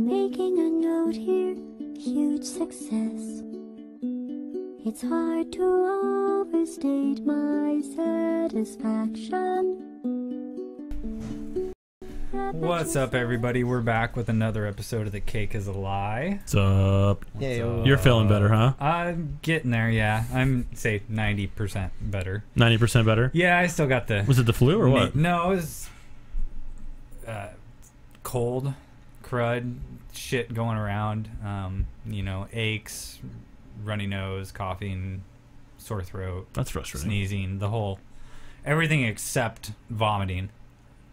Making a note here, huge success. It's hard to overstate my satisfaction. What's up, everybody? We're back with another episode of The Cake is a Lie. What's up? Yeah, you're feeling better, huh? I'm getting there, yeah. I'm, say, 90% better. 90% better? Yeah, I still got the... Was it the flu or what? No, it was cold, crud, shit going around. You know, aches, runny nose, coughing, sore throat. That's frustrating. Sneezing, the whole... Everything except vomiting.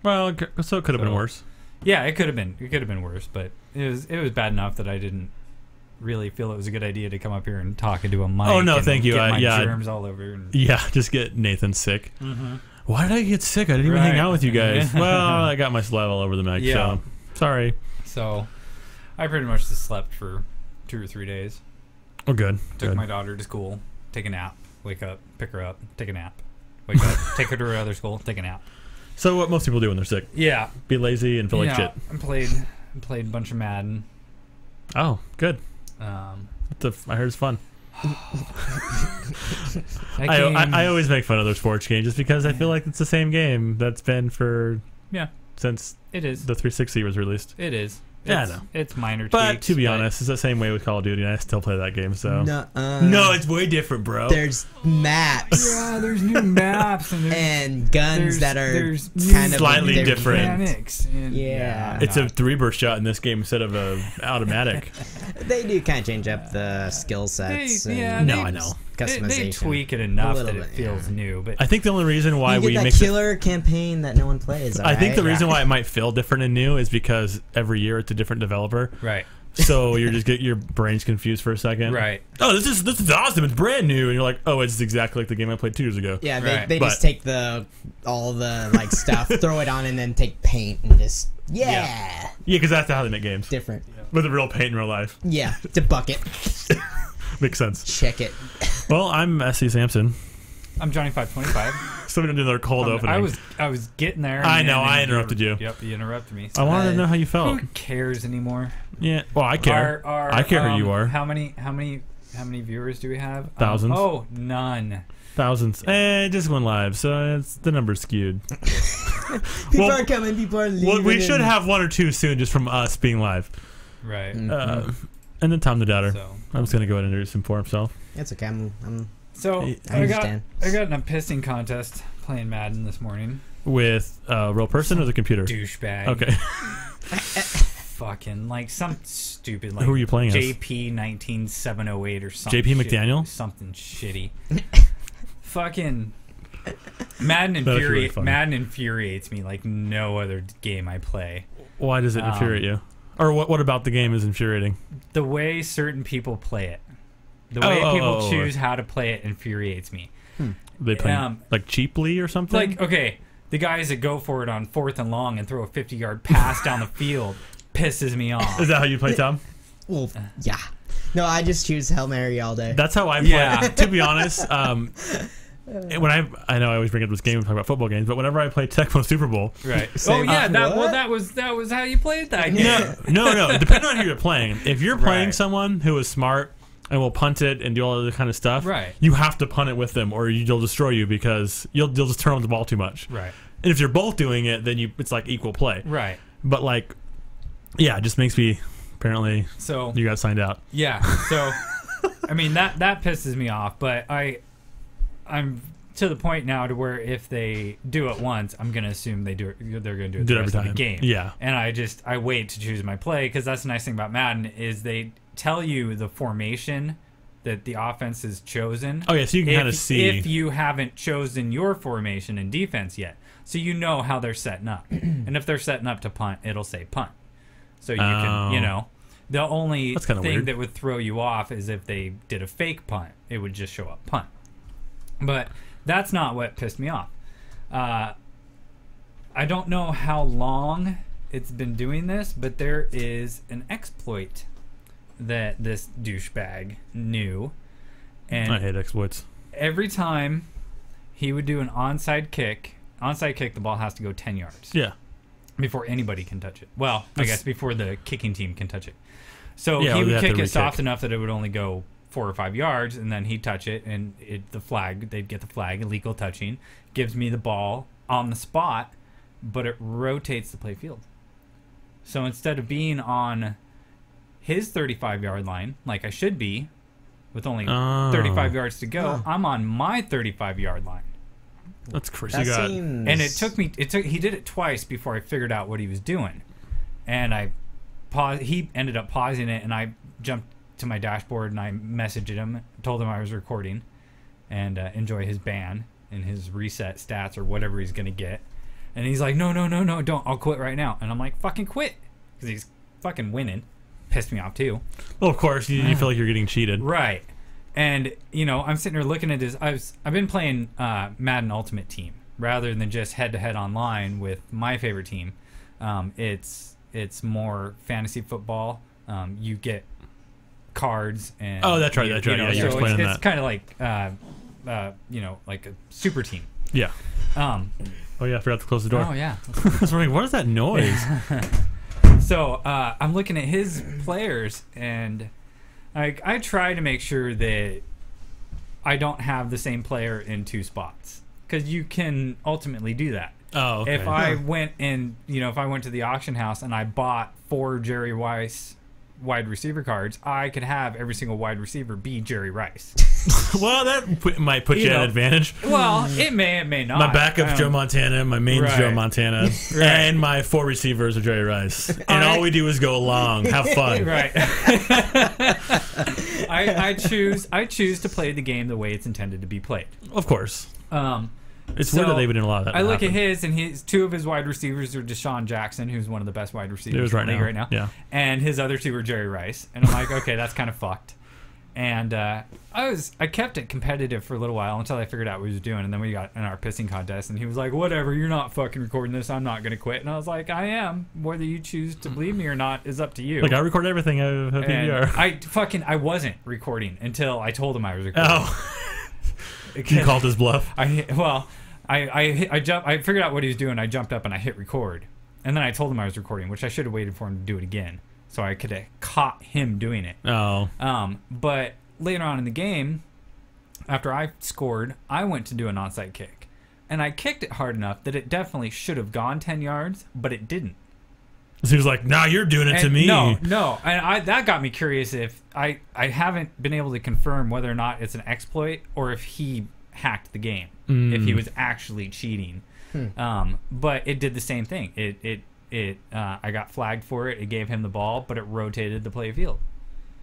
Well, so it could have been worse. Yeah, it could have been. It could have been worse, but it was bad enough that I didn't really feel it was a good idea to come up here and talk into a mic. Oh no, thank you. Get my germs all over. And... Yeah, just get Nathan sick. Mm-hmm. Why did I get sick? I didn't even hang out with you guys. Well, I got my saliva all over the mic. Yeah. So sorry. So I pretty much just slept for 2 or 3 days. Oh, good. Took my daughter to school, take a nap, wake up, pick her up, take a nap, wake up, take her to her other school, take a nap. So what most people do when they're sick? Yeah. Be lazy and feel like shit. I played a bunch of Madden. Oh, good. I I heard it's fun. I always make fun of those sports games just because I feel like it's the same game that's been for since it is the 360 was released. It is. Yeah, I know. It's minor tweaks. But to be honest, it's the same way with Call of Duty, and I still play that game, so... No, it's way different, bro. There's maps. Yeah, there's new maps. And guns that are kind of slightly different. Mechanics. Yeah. It's a three-burst shot in this game instead of a automatic. They do kind of change up the skill sets. I know. Customization. They tweak it enough that it feels new. But I think the only reason why we mix killer campaign that no one plays. I think the reason why it might feel different and new is because every year it's a different developer. Right. So you're just get your brain's confused for a second. Right. Oh, this is awesome. It's brand new, and you're like, oh, it's exactly like the game I played 2 years ago. Yeah, they just take all the stuff, throw it on, and then take paint and just yeah, because that's how they make games. Different. With a real paint in real life. Yeah, to bucket. Makes sense. Check it. Well, I'm S.C. Sampson. I'm Johnny 525. So we're gonna do another cold opening. I was getting there. I know. I interrupted you. Yep, you interrupted me. So I wanted to know how you felt. Who cares anymore? Yeah. Well, I care. I care who you are. How many viewers do we have? Thousands. Oh, none. Thousands. Just went live, so the number's skewed. People are coming. People are leaving. Well, we should have 1 or 2 soon, just from us being live. Right. And then Tom the Doubter. So, I'm just gonna go ahead and introduce him for himself. It's okay. I got in a pissing contest playing Madden this morning with a real person or the computer. Douchebag. Okay. Fucking like some stupid like. Who are you playing as? JP 19708 or something. JP McDaniel. Something shitty. Fucking Madden infuriates me like no other game I play. Why does it infuriate you? Or what about the game is infuriating? The way certain people play it. The way people choose how to play it infuriates me. They play like cheaply or something? Like, okay, the guys that go for it on 4th and long and throw a 50-yard pass down the field pisses me off. Is that how you play, Tom? Well, yeah. No, I just choose Hail Mary all day. That's how I play. Yeah. To be honest, when I know I always bring up this game and talk about football games, but whenever I play Tecmo Super Bowl, right? That was how you played that game. No. Depending on who you're playing, if you're playing someone who is smart and will punt it and do all other kind of stuff, right? You have to punt it with them, or they'll destroy you because you'll just turn on the ball too much, right? And if you're both doing it, then it's like equal play, right? But like, yeah, it just makes me apparently. So you got signed out. Yeah. So I mean that pisses me off, but I'm to the point now to where if they do it once, I'm gonna assume they're gonna do it the rest of the game. Yeah. And I wait to choose my play because that's the nice thing about Madden is they tell you the formation that the offense has chosen. Oh yeah, so you can kind of see if you haven't chosen your formation in defense yet, so you know how they're setting up. And if they're setting up to punt, it'll say punt. So you can, the only thing that would throw you off is if they did a fake punt. It would just show up punt. But that's not what pissed me off. I don't know how long it's been doing this, but there is an exploit that this douchebag knew. And I hate exploits. Every time he would do an onside kick, the ball has to go 10 yards. Yeah. before anybody can touch it. Well, I guess before the kicking team can touch it. So he would kick it soft enough that it would only go 4 or 5 yards, and then he'd touch it, and they'd get the flag, illegal touching, gives me the ball on the spot, but it rotates the play field. So instead of being on his 35-yard line, like I should be, with only 35 yards to go, I'm on my 35-yard line. That's crazy. And it took me. He did it twice before I figured out what he was doing, and I paused. He ended up pausing it, and I jumped to my dashboard and I messaged him, told him I was recording, and enjoy his ban and his reset stats or whatever he's gonna get. And he's like, no, don't. I'll quit right now. And I'm like, fucking quit, because he's fucking winning. Pissed me off too. Well, of course, you feel like you're getting cheated, right? And I'm sitting there looking at his. I've been playing Madden Ultimate Team rather than just head-to-head online with my favorite team. It's more fantasy football. You get cards and that's right. Yeah, you're explaining that. It's kind of like like a super team. Yeah. Oh yeah, I forgot to close the door. Oh yeah. I was wondering, what is that noise? So I'm looking at his players, and I try to make sure that I don't have the same player in 2 spots, because you can ultimately do that. Oh, okay. If I went if I went to the auction house and I bought 4 Jerry Rice wide receiver cards, I could have every single wide receiver be Jerry Rice. Well, that might put you at an advantage. Well, it may not. My backup's Joe Montana, my main's Joe Montana, and my 4 receivers are Jerry Rice. And all we do is go along, have fun. Right. I choose to play the game the way it's intended to be played. Of course. It's weird that they would allow that. I look at his, and 2 of his wide receivers are Deshaun Jackson, who's one of the best wide receivers in the league right now. Yeah. And his other 2 are Jerry Rice. And I'm like, okay, that's kind of fucked. And I kept it competitive for a little while until I figured out what he was doing. And then we got in our pissing contest, and he was like, whatever, you're not fucking recording this. I'm not going to quit. And I was like, I am. Whether you choose to believe me or not is up to you. Like, I record everything. I have PVR. I wasn't recording until I told him I was recording. Oh. You called his bluff. I figured out what he was doing. I jumped up and I hit record, and then I told him I was recording, which I should have waited for him to do it again, so I could have caught him doing it. Oh. But later on in the game, after I scored, I went to do an onside kick, and I kicked it hard enough that it definitely should have gone 10 yards, but it didn't. So he was like, "Nah, you're doing it to me." No, and that got me curious. If I haven't been able to confirm whether or not it's an exploit or if he hacked the game, if he was actually cheating. But it did the same thing. I got flagged for it. It gave him the ball, but it rotated the play field.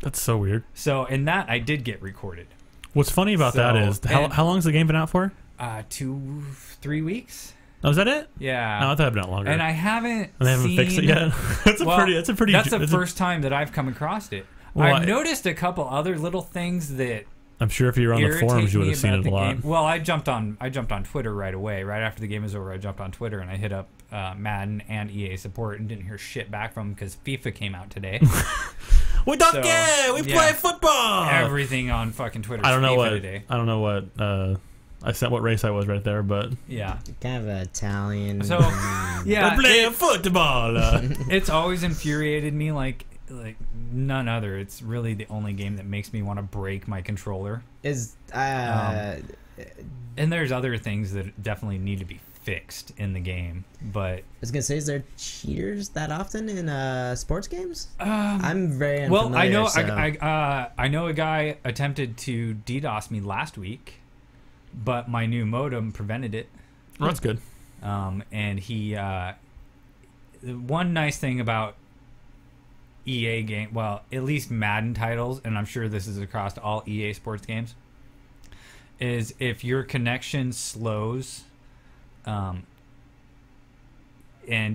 That's so weird. So in that, I did get recorded. What's funny about that is how long's the game been out for? 2-3 weeks. Oh, is that it? Yeah. No, I thought it'd been out longer. And I haven't. And they haven't fixed it yet. That's the first time that I've come across it. Well, I've noticed a couple other little things that. I'm sure if you were on the forums, you would have seen it a lot. Well, I jumped on Twitter right away. Right after the game was over, I jumped on Twitter and I hit up Madden and EA support and didn't hear shit back from them because FIFA came out today. We don't care. We play football. Everything on fucking Twitter. I don't know today. I don't know what. I said what race I was right there, but yeah, kind of Italian. So yeah, we're playing football. It's always infuriated me like none other. It's really the only game that makes me want to break my controller. And there's other things that definitely need to be fixed in the game, but I was gonna say, is there cheaters that often in sports games? I'm very unfamiliar. Well, I know I know a guy attempted to DDoS me last week, but my new modem prevented it. Well, that's good. And he one nice thing about EA game, well, at least Madden titles, and I'm sure this is across all EA sports games, is if your connection slows, and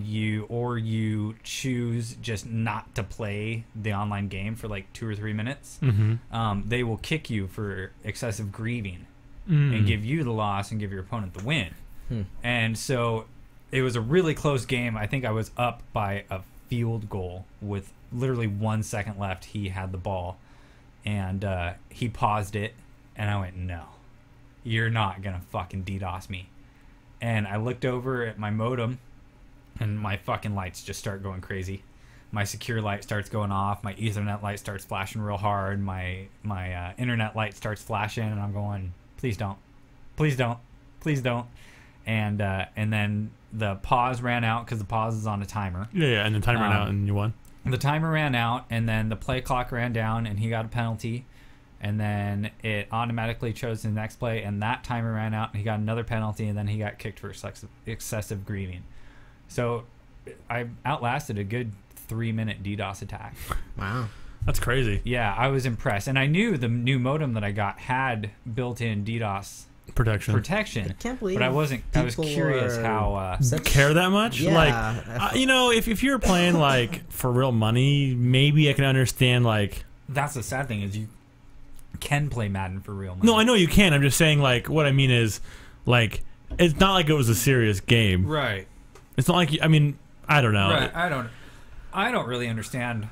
you choose just not to play the online game for like 2 or 3 minutes, they will kick you for excessive grieving and give you the loss and give your opponent the win. And so it was a really close game. I think I was up by a field goal with literally 1 second left. He had the ball, and he paused it, and I went, "No, you're not gonna fucking DDoS me." And I looked over at my modem and my fucking lights just start going crazy. My secure light starts going off. My Ethernet light starts flashing real hard. My internet light starts flashing, and I'm going, please don't, please don't, please don't. And then the pause ran out because the pause is on a timer. Yeah, and the timer ran out, and you won. The timer ran out, and then the play clock ran down, and he got a penalty. And then it automatically chose the next play, and that timer ran out, and he got another penalty, and then he got kicked for excessive grieving. So I outlasted a good 3-minute DDoS attack. Wow. That's crazy. Yeah, I was impressed. And I knew the new modem that I got had built-in DDoS protection. I can't believe. But I wasn't. I was curious how. Care that much? Yeah. Like, if you're playing like for real money, maybe I can understand. Like, that's the sad thing is you can play Madden for real money. No, I know you can. I'm just saying, like, what I mean is, like, it's not like it was a serious game. Right. It's not like I mean, I don't know. Right. I don't really understand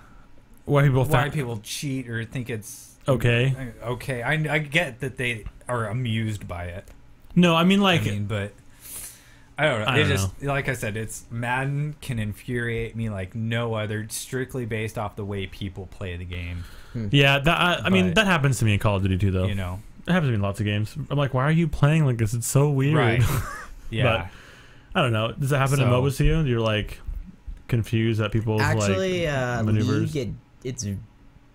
why people cheat or think it's okay. Okay, I get that they are amused by it. No, I mean, but I don't know. It just, like I said, it's Madden can infuriate me like no other, strictly based off the way people play the game. Yeah, I mean, that happens to me in Call of Duty too, though. You know, it happens to me in lots of games. I'm like, why are you playing like this? It's so weird. Right. Yeah. But I don't know. Does it happen in MOBAs to you? You're like confused at people's actually, maneuvers. League, it's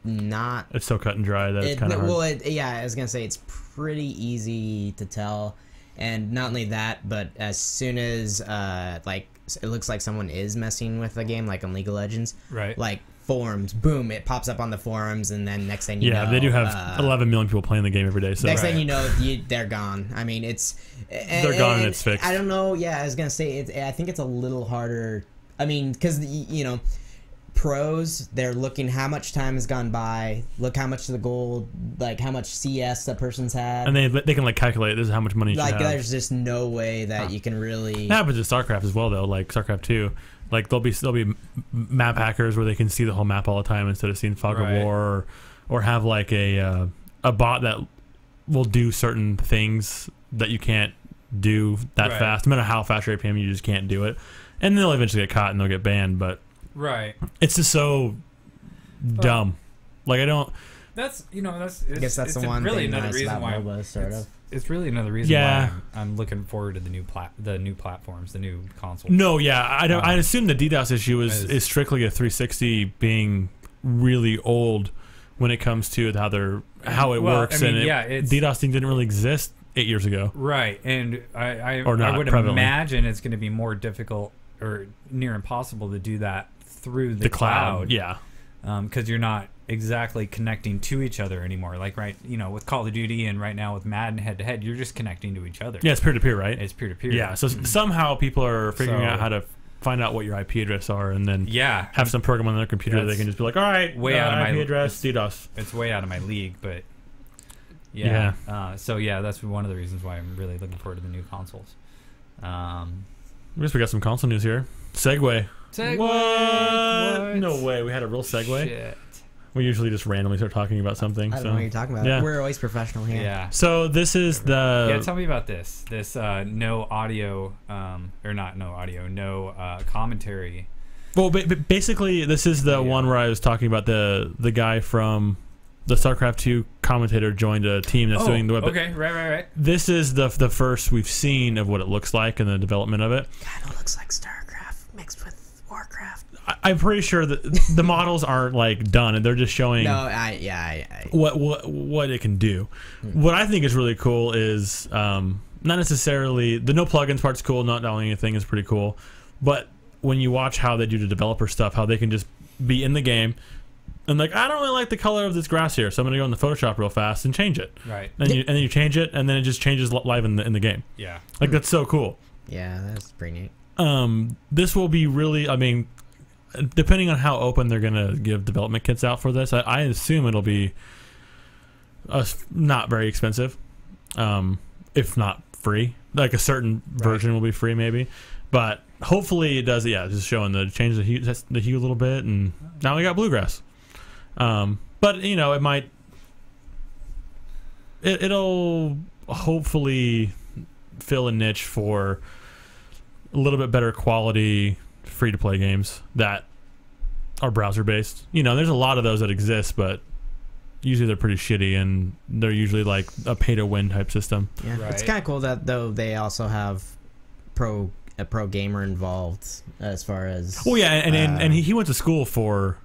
not. It's so cut and dry that it's kind of hard. Well, I was gonna say it's pretty easy to tell, and not only that, but as soon as like it looks like someone is messing with the game, like on League of Legends, right? Like forums, boom, it pops up on the forums, and then next thing you know, they do have 11 million people playing the game every day. So next thing you know, they're gone. I mean, they're gone and it's fixed. I don't know. Yeah, I was gonna say I think it's a little harder. I mean, because pros, they're looking how much time has gone by, look how much of the gold, like how much CS that person's had, and they can like calculate this is how much money you should have. There's just no way that you can really. That happens in StarCraft as well, though. Like StarCraft 2, like there'll be map hackers where they can see the whole map all the time instead of seeing Fog of War, or have like a bot that will do certain things that you can't do that fast. No matter how fast your APM, you just can't do it, and they'll eventually get caught and they'll get banned. But it's just so dumb. Like I don't. That's I guess that's the one really thing another reason why MOBA, sort of. It's really another reason why I'm looking forward to the new platforms, the new consoles. No, yeah, I assume the DDoS issue is strictly a 360 being really old when it comes to how it works. I mean, DDoS didn't really exist 8 years ago, right? And I would imagine it's going to be more difficult or near impossible to do that through the cloud. Yeah, because you're not exactly connecting to each other anymore. Like with Call of Duty and right now with Madden head-to-head, you're just connecting to each other. Yeah, it's peer-to-peer, right? It's peer-to-peer. Yeah, so somehow people are figuring out how to find out what your IP address are, and then have some program on their computer that they can just be like, all right, way out of my IP address, DDoS. It's way out of my league, but that's one of the reasons why I'm really looking forward to the new consoles. I guess we got some console news here. Segway. What? No way. We had a real segue. Shit. We usually just randomly start talking about something. I don't know what you're talking about. Yeah. We're always professional here. Yeah. So this is the... Yeah, tell me about this. This no audio, or not no audio, no commentary. Well, basically, this is the one where I was talking about the guy from the StarCraft 2 commentator joined a team that's doing the web. Okay, right. This is the first we've seen of what it looks like and the development of it. Kind of looks like StarCraft mixed with Warcraft. I'm pretty sure that the models aren't like done, and they're just showing what it can do. What I think is really cool is not necessarily the no plugins part's cool, not downloading anything is pretty cool, but when you watch how they do the developer stuff, how they can just be in the game and like, I don't really like the color of this grass here, so I'm gonna go in the Photoshop real fast and change it. Right. And then you change it, and then it just changes live in the game. Yeah. Like that's so cool. Yeah, that's pretty neat. This will be really, I mean, depending on how open they're going to give development kits out for this, I assume it'll be not very expensive, if not free. Like a certain version will be free maybe. But hopefully it does, just showing change the hue a little bit, and now we got bluegrass. But, it might... It'll hopefully fill a niche for a little bit better quality free-to-play games that are browser-based. You know, there's a lot of those that exist, but usually they're pretty shitty, and they're usually like a pay-to-win type system. Yeah, right. It's kind of cool that though they also have a pro gamer involved as far as. Well, yeah, and he went to school for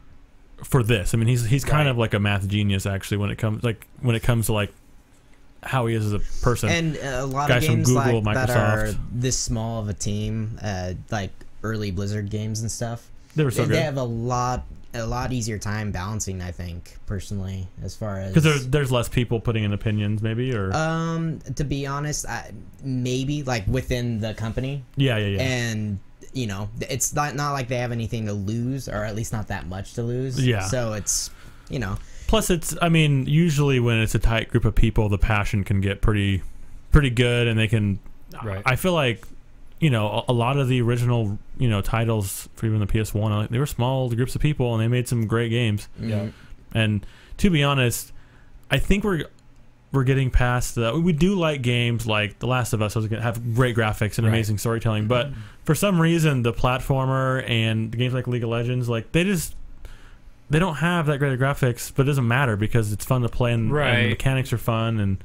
this. I mean, he's kind of like a math genius actually when it comes to like how he is as a person. And a lot guys of games from Google, like Microsoft, that are this small of a team, like early Blizzard games and stuff. They were so good. They have a lot easier time balancing, I think, personally, as far as because there's less people putting in opinions, maybe, or to be honest, maybe like within the company. Yeah. And you know, it's not like they have anything to lose, or at least not that much to lose. Yeah. So it's, you know. Plus, I mean, usually when it's a tight group of people, the passion can get pretty good, and they can. Right. I feel like, you know, a lot of the original, you know, titles for even the PS1, they were small groups of people, and they made some great games. Yeah. And to be honest, I think we're getting past that. We do like games like The Last of Us have great graphics and amazing storytelling, but for some reason, the platformer and the games like League of Legends, like they don't have that great of graphics, but it doesn't matter because it's fun to play, and the mechanics are fun, and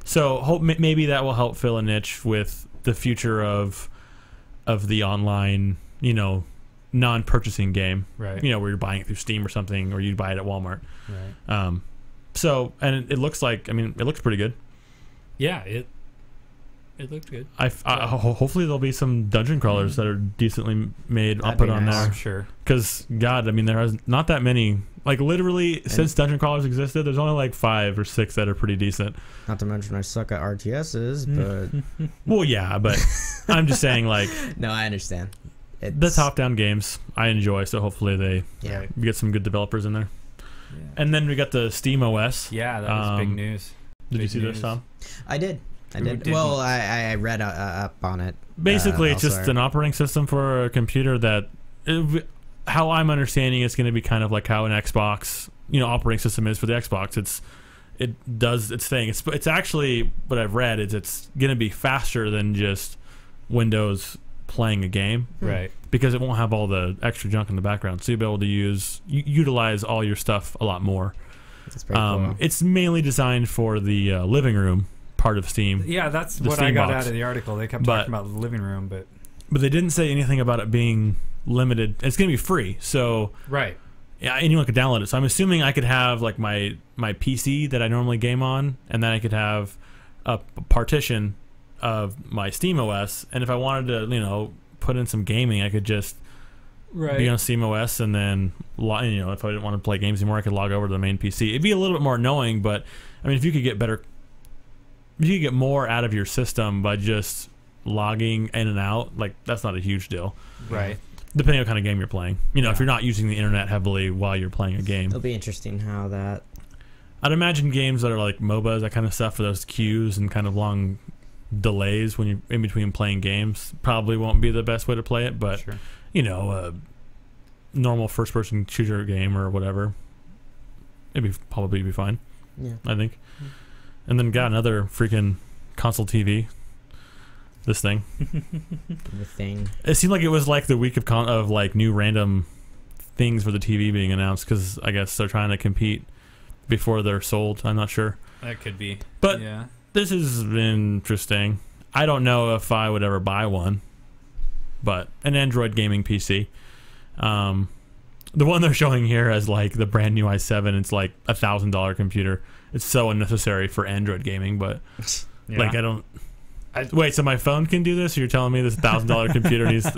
so maybe that will help fill a niche with the future of the online, you know, non-purchasing game, right? You know, where you're buying it through Steam or something, or you buy it at Walmart, right? So, and it looks like, I mean, it looks pretty good. Yeah, it looked good. Hopefully there'll be some dungeon crawlers that are decently made. I'll put on there. I'm sure. Because, God, I mean, there has not that many. Like, literally, since dungeon crawlers existed, there's only like 5 or 6 that are pretty decent. Not to mention I suck at RTSs, but... Well, yeah, but I'm just saying, like... No, I understand. The top-down games I enjoy, so hopefully they get some good developers in there. Yeah. And then we got the SteamOS. Yeah, that was big news. Did you see this, Tom? I did. Well, I read up on it. Basically, it's just an operating system for a computer that, how I'm understanding, it's going to be kind of like how an Xbox, you know, operating system is for the Xbox. It does its thing. It's actually, what I've read is it's going to be faster than just Windows playing a game, right? Because it won't have all the extra junk in the background, so you'll be able to utilize all your stuff a lot more. That's pretty cool. It's mainly designed for the living room part of Steam. Yeah, that's what I got out of the article. They kept talking about the living room, but they didn't say anything about it being limited. It's going to be free, so yeah, anyone could download it. So I'm assuming I could have like my PC that I normally game on, and then I could have a partition of my SteamOS, and if I wanted to, you know, put in some gaming, I could just be on SteamOS, and then, you know, if I didn't want to play games anymore, I could log over to the main PC. It'd be a little bit more annoying, but I mean, if you could get more out of your system by just logging in and out, like, that's not a huge deal, right? Depending on what kind of game you're playing, you know, if you're not using the internet heavily while you're playing a game. It'll be interesting how that. I'd imagine games that are like MOBAs, that kind of stuff, for those queues and kind of long delays when you're in between playing games, probably won't be the best way to play it, but you know, a normal first-person shooter game or whatever, it'd probably be fine. Yeah, I think. And then got another freaking console TV. This thing. The thing. It seemed like it was like the week of like new random things for the TV being announced, because I guess they're trying to compete before they're sold. I'm not sure. That could be. But yeah. This is interesting. I don't know if I would ever buy one, but an Android gaming PC. The one they're showing here as like the brand new i7, it's like $1,000 computer. It's so unnecessary for Android gaming, but like wait, so my phone can do this? Or you're telling me this $1,000 computer needs?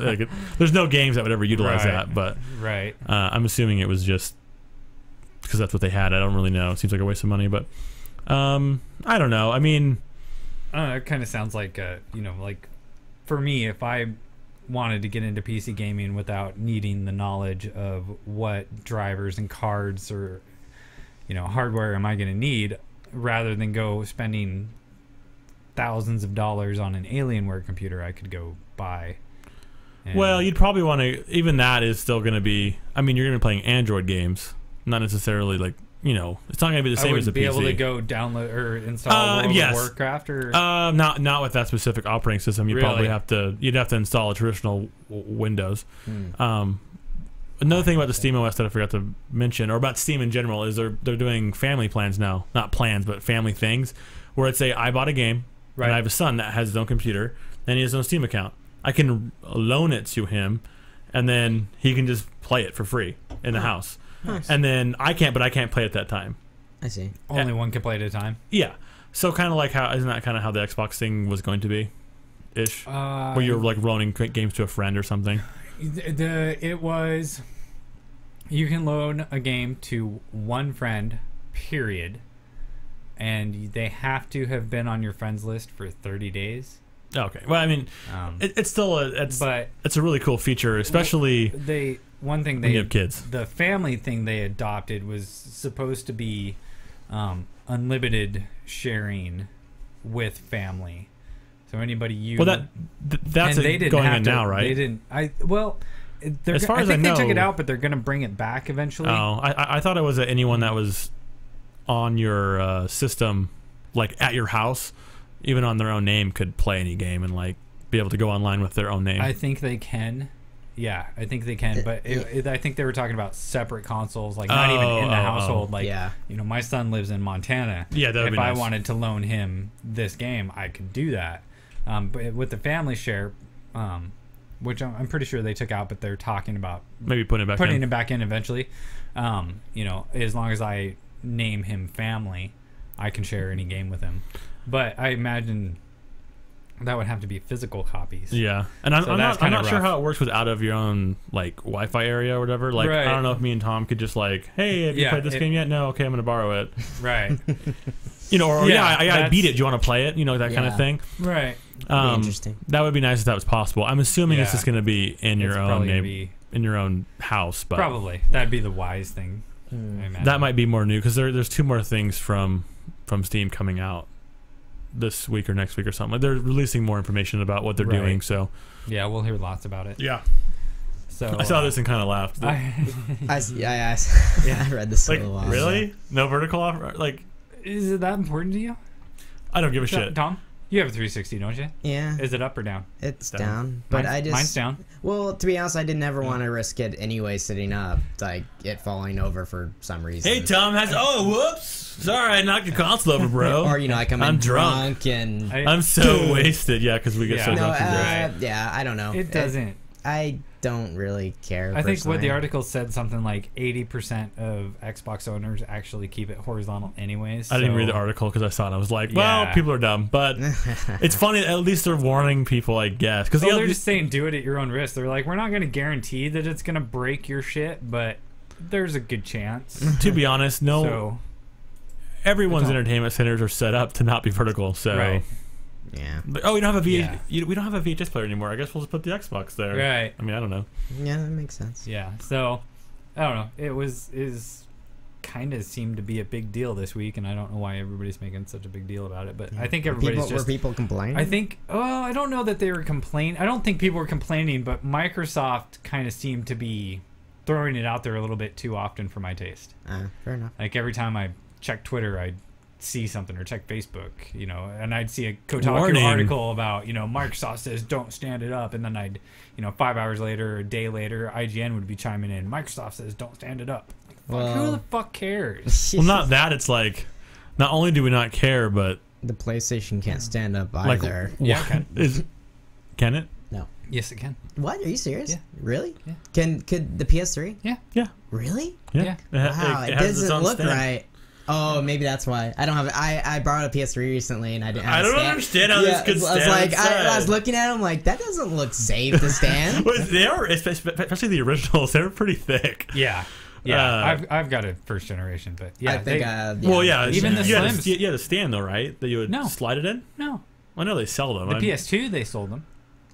There's no games that would ever utilize that, but I'm assuming it was just because that's what they had. I don't really know. It seems like a waste of money, but. I don't know. I mean, it kind of sounds like, you know, like for me, if I wanted to get into PC gaming without needing the knowledge of what drivers and cards or, you know, hardware am I going to need, rather than go spending thousands of dollars on an Alienware computer, I could go buy. Well, you'd probably want to, even that is still going to be, I mean, you're going to be playing Android games, not necessarily like you know, it's not going to be the same as a PC. Be able to go download or install World of Warcraft, or not with that specific operating system. You'd probably have to install a traditional Windows. Another thing about the SteamOS that I forgot to mention, or about Steam in general, is they're doing family plans now. Not plans, but family things, where it's I bought a game, and I have a son that has his own computer, and he has his own Steam account. I can loan it to him, and then he can just play it for free in the house. Nice. And then I can't play at that time. I see. Only one can play at a time. Yeah. So kind of like isn't that kind of how the Xbox thing was going to be, ish? Where you're like loaning games to a friend or something. It was, you can loan a game to one friend, period, and they have to have been on your friends list for 30 days. Okay. Well, I mean, it's still it's a really cool feature, especially when you have kids. The family thing they adopted was supposed to be unlimited sharing with family. So anybody that's going in now, right? They didn't. As far as I know, they took it out, but they're going to bring it back eventually. Oh, I thought it was anyone that was on your system, like at your house, even on their own name, could play any game and like be able to go online with their own name. I think they can. Yeah, I think they can, but I think they were talking about separate consoles, like not even in the household. Like, you know, my son lives in Montana. Yeah, that would be nice. If I wanted to loan him this game, I could do that. But with the family share, which I'm pretty sure they took out, but they're talking about maybe putting it back in eventually. You know, as long as I name him family, I can share any game with him. But I imagine that would have to be physical copies. Yeah, and I'm not sure how it works with out of your own like Wi-Fi area or whatever. Like, I don't know if me and Tom could just like, hey, have you played this game yet? No, okay, I'm gonna borrow it. Right. You know, or I beat it. Do you want to play it? You know, that kind of thing. Right. Interesting. That would be nice if that was possible. I'm assuming it's just gonna be in your own name, in your own house. But probably that'd be the wise thing. That might be more new because there's 2 more things from Steam coming out this week or next week or something. Like they're releasing more information about what they're doing. So yeah, we'll hear lots about it. Yeah. So I saw this and kind of laughed. I read this like, a while. Really? No vertical off? Like, is it that important to you? I don't give a shit. Tom, you have a 360, don't you? Yeah. Is it up or down? It's down. But mine's down. Well, to be honest, I didn't ever want to risk it anyway sitting up, like it falling over for some reason. Hey, Tom, whoops. Sorry, I knocked your console over, bro. Or, you know, I'm drunk and I'm so wasted. Yeah, because we get so drunk. Yeah, I don't know. It doesn't. I don't really care. I think what the article said, something like 80% of Xbox owners actually keep it horizontal anyways. I didn't read the article because I saw it. I was like, well, people are dumb. But it's funny. At least they're warning people, I guess. Because they're just saying do it at your own risk. They're like, we're not going to guarantee that it's going to break your shit, but there's a good chance. To be honest, everyone's entertainment centers are set up to not be vertical. So. Right. Yeah. But, we don't have a we don't have a VHS player anymore. I guess we'll just put the Xbox there. Right. I mean, I don't know. Yeah, that makes sense. Yeah. So, I don't know. It kind of seemed to be a big deal this week, and I don't know why everybody's making such a big deal about it. But I think everybody's were people complaining? I think. Well, I don't know that they were complaining. I don't think people were complaining, but Microsoft kind of seemed to be throwing it out there a little bit too often for my taste. Fair enough. Like every time I check Twitter, I'd see something, or check Facebook, you know, and I'd see a Kotaku article about, you know, Microsoft says don't stand it up, and then I'd, you know, 5 hours later or a day later, IGN would be chiming in, Microsoft says don't stand it up. Like, who the fuck cares? Well, not that. It's like, not only do we not care, but the PlayStation can't stand up either. Like, yeah, can it? No. Yes, it can. What? Are you serious? Yeah. Really? Yeah. Could the PS3? Yeah. Yeah. Really? Yeah. Wow, it doesn't look right. Oh, maybe that's why. I don't have it. I borrowed a PS3 recently, and I didn't have I don't understand how this could stand. I was looking at them like, that doesn't look safe to stand. They are, especially the originals. They're pretty thick. Yeah. Yeah, I've got a first generation, but yeah. I think, well, yeah. Even the Slims. You had a stand, though, right? That you would slide it in? No. I know they sell them. The PS2, they sold them.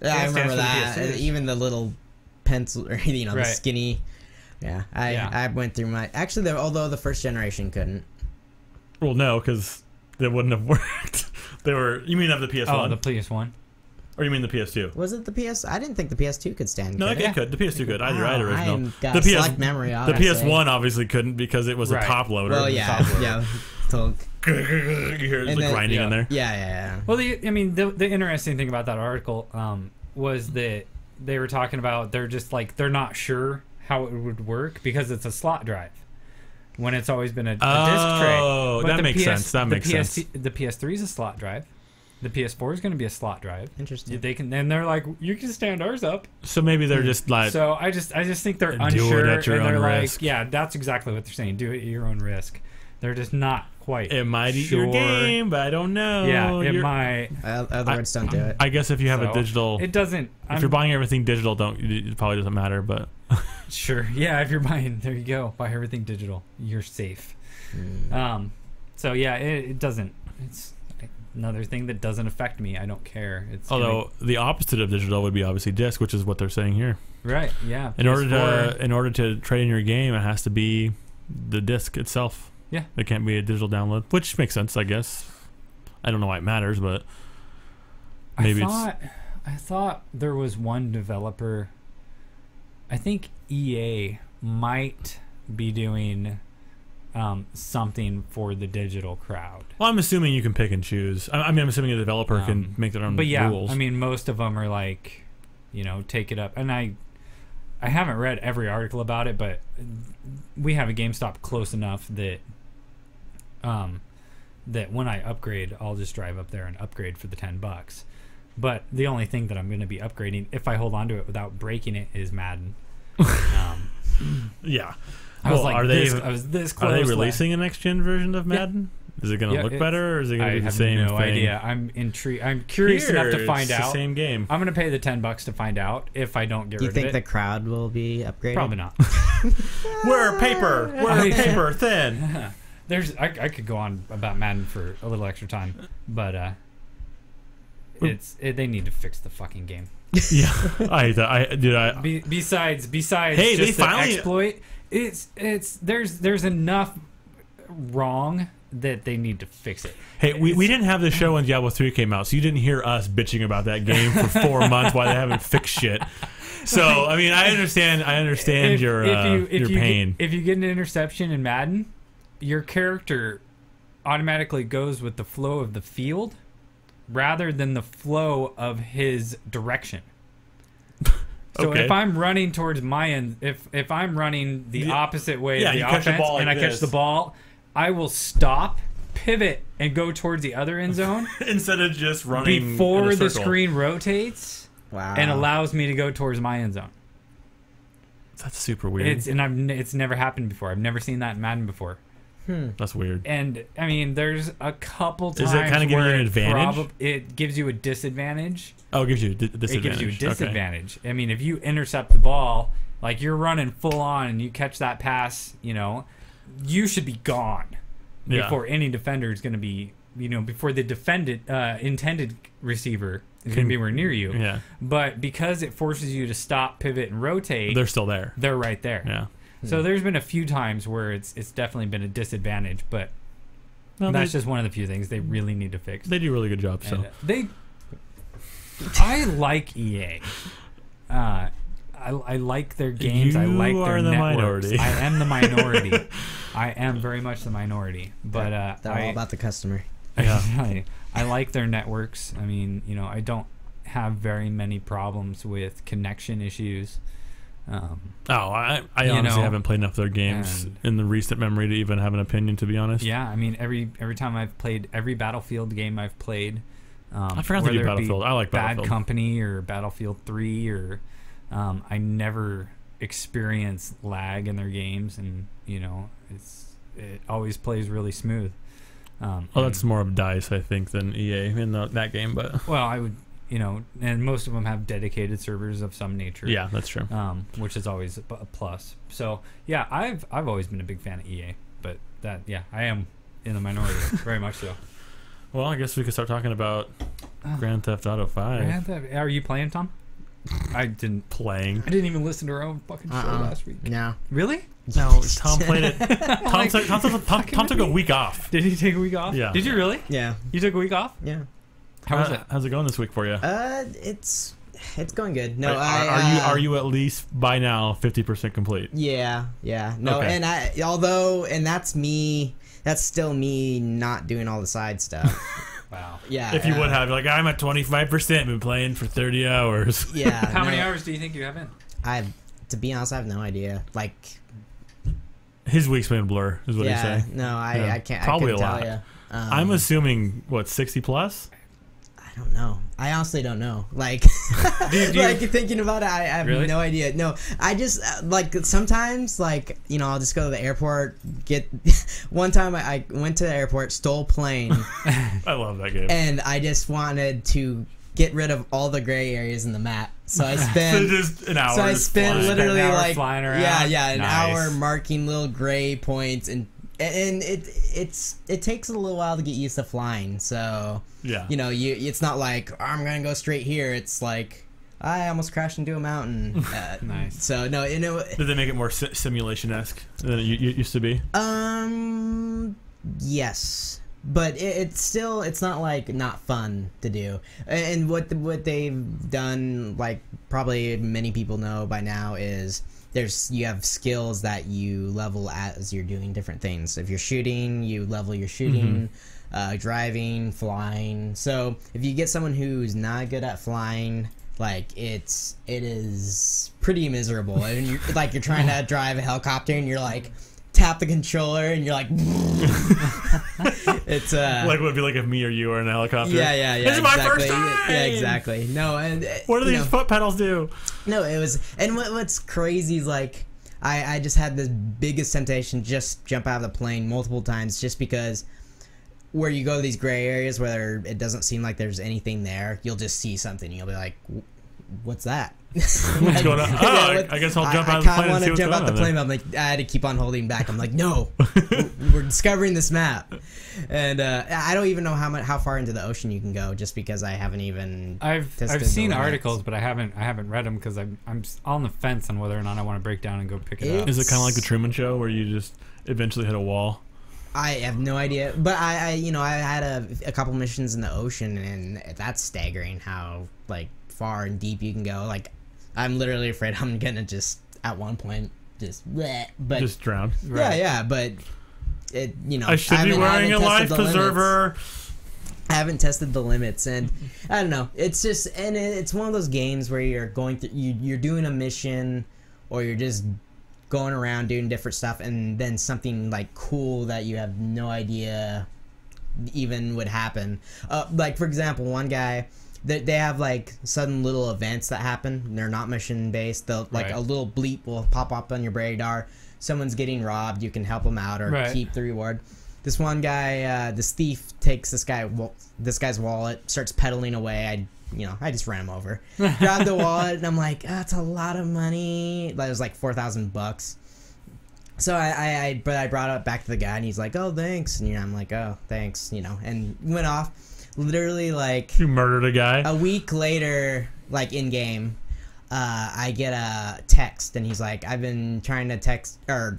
Yeah, I remember that. Even the little pencil, or, you know, the skinny. Yeah, I went through my... Actually, although the first generation couldn't. Well, no, because they wouldn't have worked. They were... You mean of the PS1? Oh, the PS1. Or you mean the PS2? Was it the PS? I didn't think the PS2 could stand. No, could it could. The PS2 could. Either original. Got the select memory. The PS1 obviously couldn't because it was a top loader. Well, yeah. So, you hear it grinding in there. Yeah. Well, the interesting thing about that article was that they were talking about they're just like they're not sure how it would work because it's a slot drive when it's always been a disc tray. Oh, that makes sense. That makes sense. The PS3 is a slot drive. The PS4 is going to be a slot drive. Interesting. They can, and they're like, you can stand ours up. So maybe they're just like. So I just think they're unsure, do it at your and they're own like, risk. yeah, that's exactly what they're saying. Do it at your own risk. They're just not quite. It might eat your game, but I don't know. Yeah, it might. Other words, don't do it. I guess if you have a digital, it doesn't. If you're buying everything digital, it probably doesn't matter. But sure, yeah, if you're buying, there you go, buy everything digital. You're safe. So yeah, it doesn't. It's another thing that doesn't affect me. I don't care. Although the opposite of digital would be obviously disc, which is what they're saying here. Right. Yeah. In order to trade in your game, it has to be the disc itself. Yeah. It can't be a digital download, which makes sense, I guess. I don't know why it matters, but maybe I thought there was one developer. I think EA might be doing something for the digital crowd. Well, I'm assuming you can pick and choose. I mean, I'm assuming a developer can make their own rules. I mean, most of them are like, take it up. And I haven't read every article about it, but we have a GameStop close enough that that when I upgrade, I'll just drive up there and upgrade for the $10. But the only thing that I'm going to be upgrading, if I hold on to it without breaking it, is Madden. Yeah. I was I was this close. Are they releasing a next gen version of Madden? Yeah. Is it going to look better, or is it going to be the same thing? I have no idea. I'm intrigued. I'm curious enough to find out. It's the same game. I'm going to pay the $10 to find out if I don't get rid of it. Do you think the crowd will be upgraded? Probably not. We're paper thin. I could go on about Madden for a little extra time, but they need to fix the fucking game. Yeah, Besides, hey, just they finally exploit. There's enough wrong that they need to fix it. Hey, we didn't have the show when Diablo 3 came out, so you didn't hear us bitching about that game for 4 months while they haven't fixed shit. So I mean, I understand your pain. If you get an interception in Madden, your character automatically goes with the flow of the field rather than the flow of his direction. So if I'm running towards my end, if I'm running the opposite way of the offense and I catch the ball, I will stop, pivot, and go towards the other end zone instead of just running before in a the circle. screen rotates and allows me to go towards my end zone. That's super weird. It's never happened before. I've never seen that in Madden before. That's weird. And I mean, there's a couple times. Is it kind of giving you an advantage? It gives you a disadvantage. Oh, it gives you a disadvantage. It gives you a disadvantage. Okay. I mean, if you intercept the ball, like you're running full on and you catch that pass, you should be gone before any defender is going to be, before the intended receiver is going to be anywhere near you. Yeah. But because it forces you to stop, pivot, and rotate, they're still there. They're right there. Yeah. So there's been a few times where it's definitely been a disadvantage, but that's just one of the few things they really need to fix. They do a really good job. So I like EA. I like their games. I like their networks. Minority. I am the minority. I am very much the minority. But they're all about the customer. Yeah. I like their networks. I mean, I don't have very many problems with connection issues. I honestly haven't played enough of their games in the recent memory to even have an opinion, to be honest. Yeah, I mean, every time I've played every Battlefield game I've played, I forgot to do Battlefield. I like Battlefield. Bad Company or Battlefield 3 or I never experience lag in their games, and it always plays really smooth. That's more of DICE, I think, than EA in that game. But I would. And most of them have dedicated servers of some nature. Yeah, that's true. Which is always a plus. So yeah, I've always been a big fan of EA, but I am in the minority, very much so. Well, I guess we could start talking about Grand Theft Auto 5. Are you playing, Tom? I didn't even listen to our own fucking show last week. No. Really? No, Tom played it. Tom took a week off. Did he take a week off? Yeah. Did you really? Yeah. You took a week off? Yeah. How's it going this week for you? It's going good. No, are you at least by now 50% complete? Yeah. No, okay. And that's me. That's still me not doing all the side stuff. Wow. Yeah. If you would have, like, I'm at 25%, been playing for 30 hours. Yeah. How many hours do you think you have in? To be honest, I have no idea. Like, his week's been a blur, is what he's saying. No, I can't. Probably I couldn't a lot. tell you. I'm assuming 60 plus. I don't know. I honestly don't know. Like, like thinking about it, I have no idea. No, I just like sometimes, like, you know, I'll just go to the airport. One time I went to the airport, stole a plane. I love that game. And I just wanted to get rid of all the gray areas in the map. So I spent just an hour. So I spent literally like flying around. an hour marking little gray points and it takes a little while to get used to flying. So you know, it's not like I'm gonna go straight here. It's like I almost crashed into a mountain. Nice. So no, you know. Did they make it more simulation-esque than it used to be? Yes. But it's not like not fun to do. And what they've done, like probably many people know by now, is you have skills that you level as you're doing different things. If you're shooting, you level your shooting, driving, flying. So if you get someone who's not good at flying, like it is pretty miserable. And you're trying to drive a helicopter and you're like tap the controller and you're like it's like what would be like if me or you were in a helicopter. Yeah This is my first time. Yeah, exactly. No, and what do these foot pedals do? No, it was, and what's crazy is like I just had this biggest temptation to just jump out of the plane multiple times, just because where you go to these gray areas where it doesn't seem like there's anything there, you'll just see something and you'll be like, what's that? What's going on? I guess I'll jump out of the plane. I kind of want to jump out the plane, but I'm like, I had to keep on holding back. I'm like, no, we're discovering this map, and I don't even know how far into the ocean you can go, just because I haven't even. I've seen articles, but I haven't read them because I'm on the fence on whether or not I want to break down and go pick it up. Is it kind of like the Truman Show where you just eventually hit a wall? I have no idea, but I had a couple missions in the ocean, and that's staggering how like far and deep you can go. Like, I'm literally afraid I'm gonna just at one point just drown. Right. Yeah, but it, you know, I should be wearing a life preserver. I haven't tested the limits, and I don't know. It's just, and it's one of those games where you're going through, you're doing a mission, or you're just going around doing different stuff, and then something like cool that you have no idea even would happen. Like, for example, one guy, they have like sudden little events that happen. They're not mission based. They'll like a little bleep will pop up on your radar. Someone's getting robbed. You can help them out or keep the reward. This one guy, this thief takes this guy's wallet, starts pedaling away. I just ran him over, grabbed the wallet, and I'm like, that's a lot of money. That was like $4,000. So I brought it back to the guy, and he's like, oh, thanks. And I'm like, oh, thanks, and went off. Literally, like, you murdered a guy. A week later, like in game, I get a text, and he's like, I've been trying to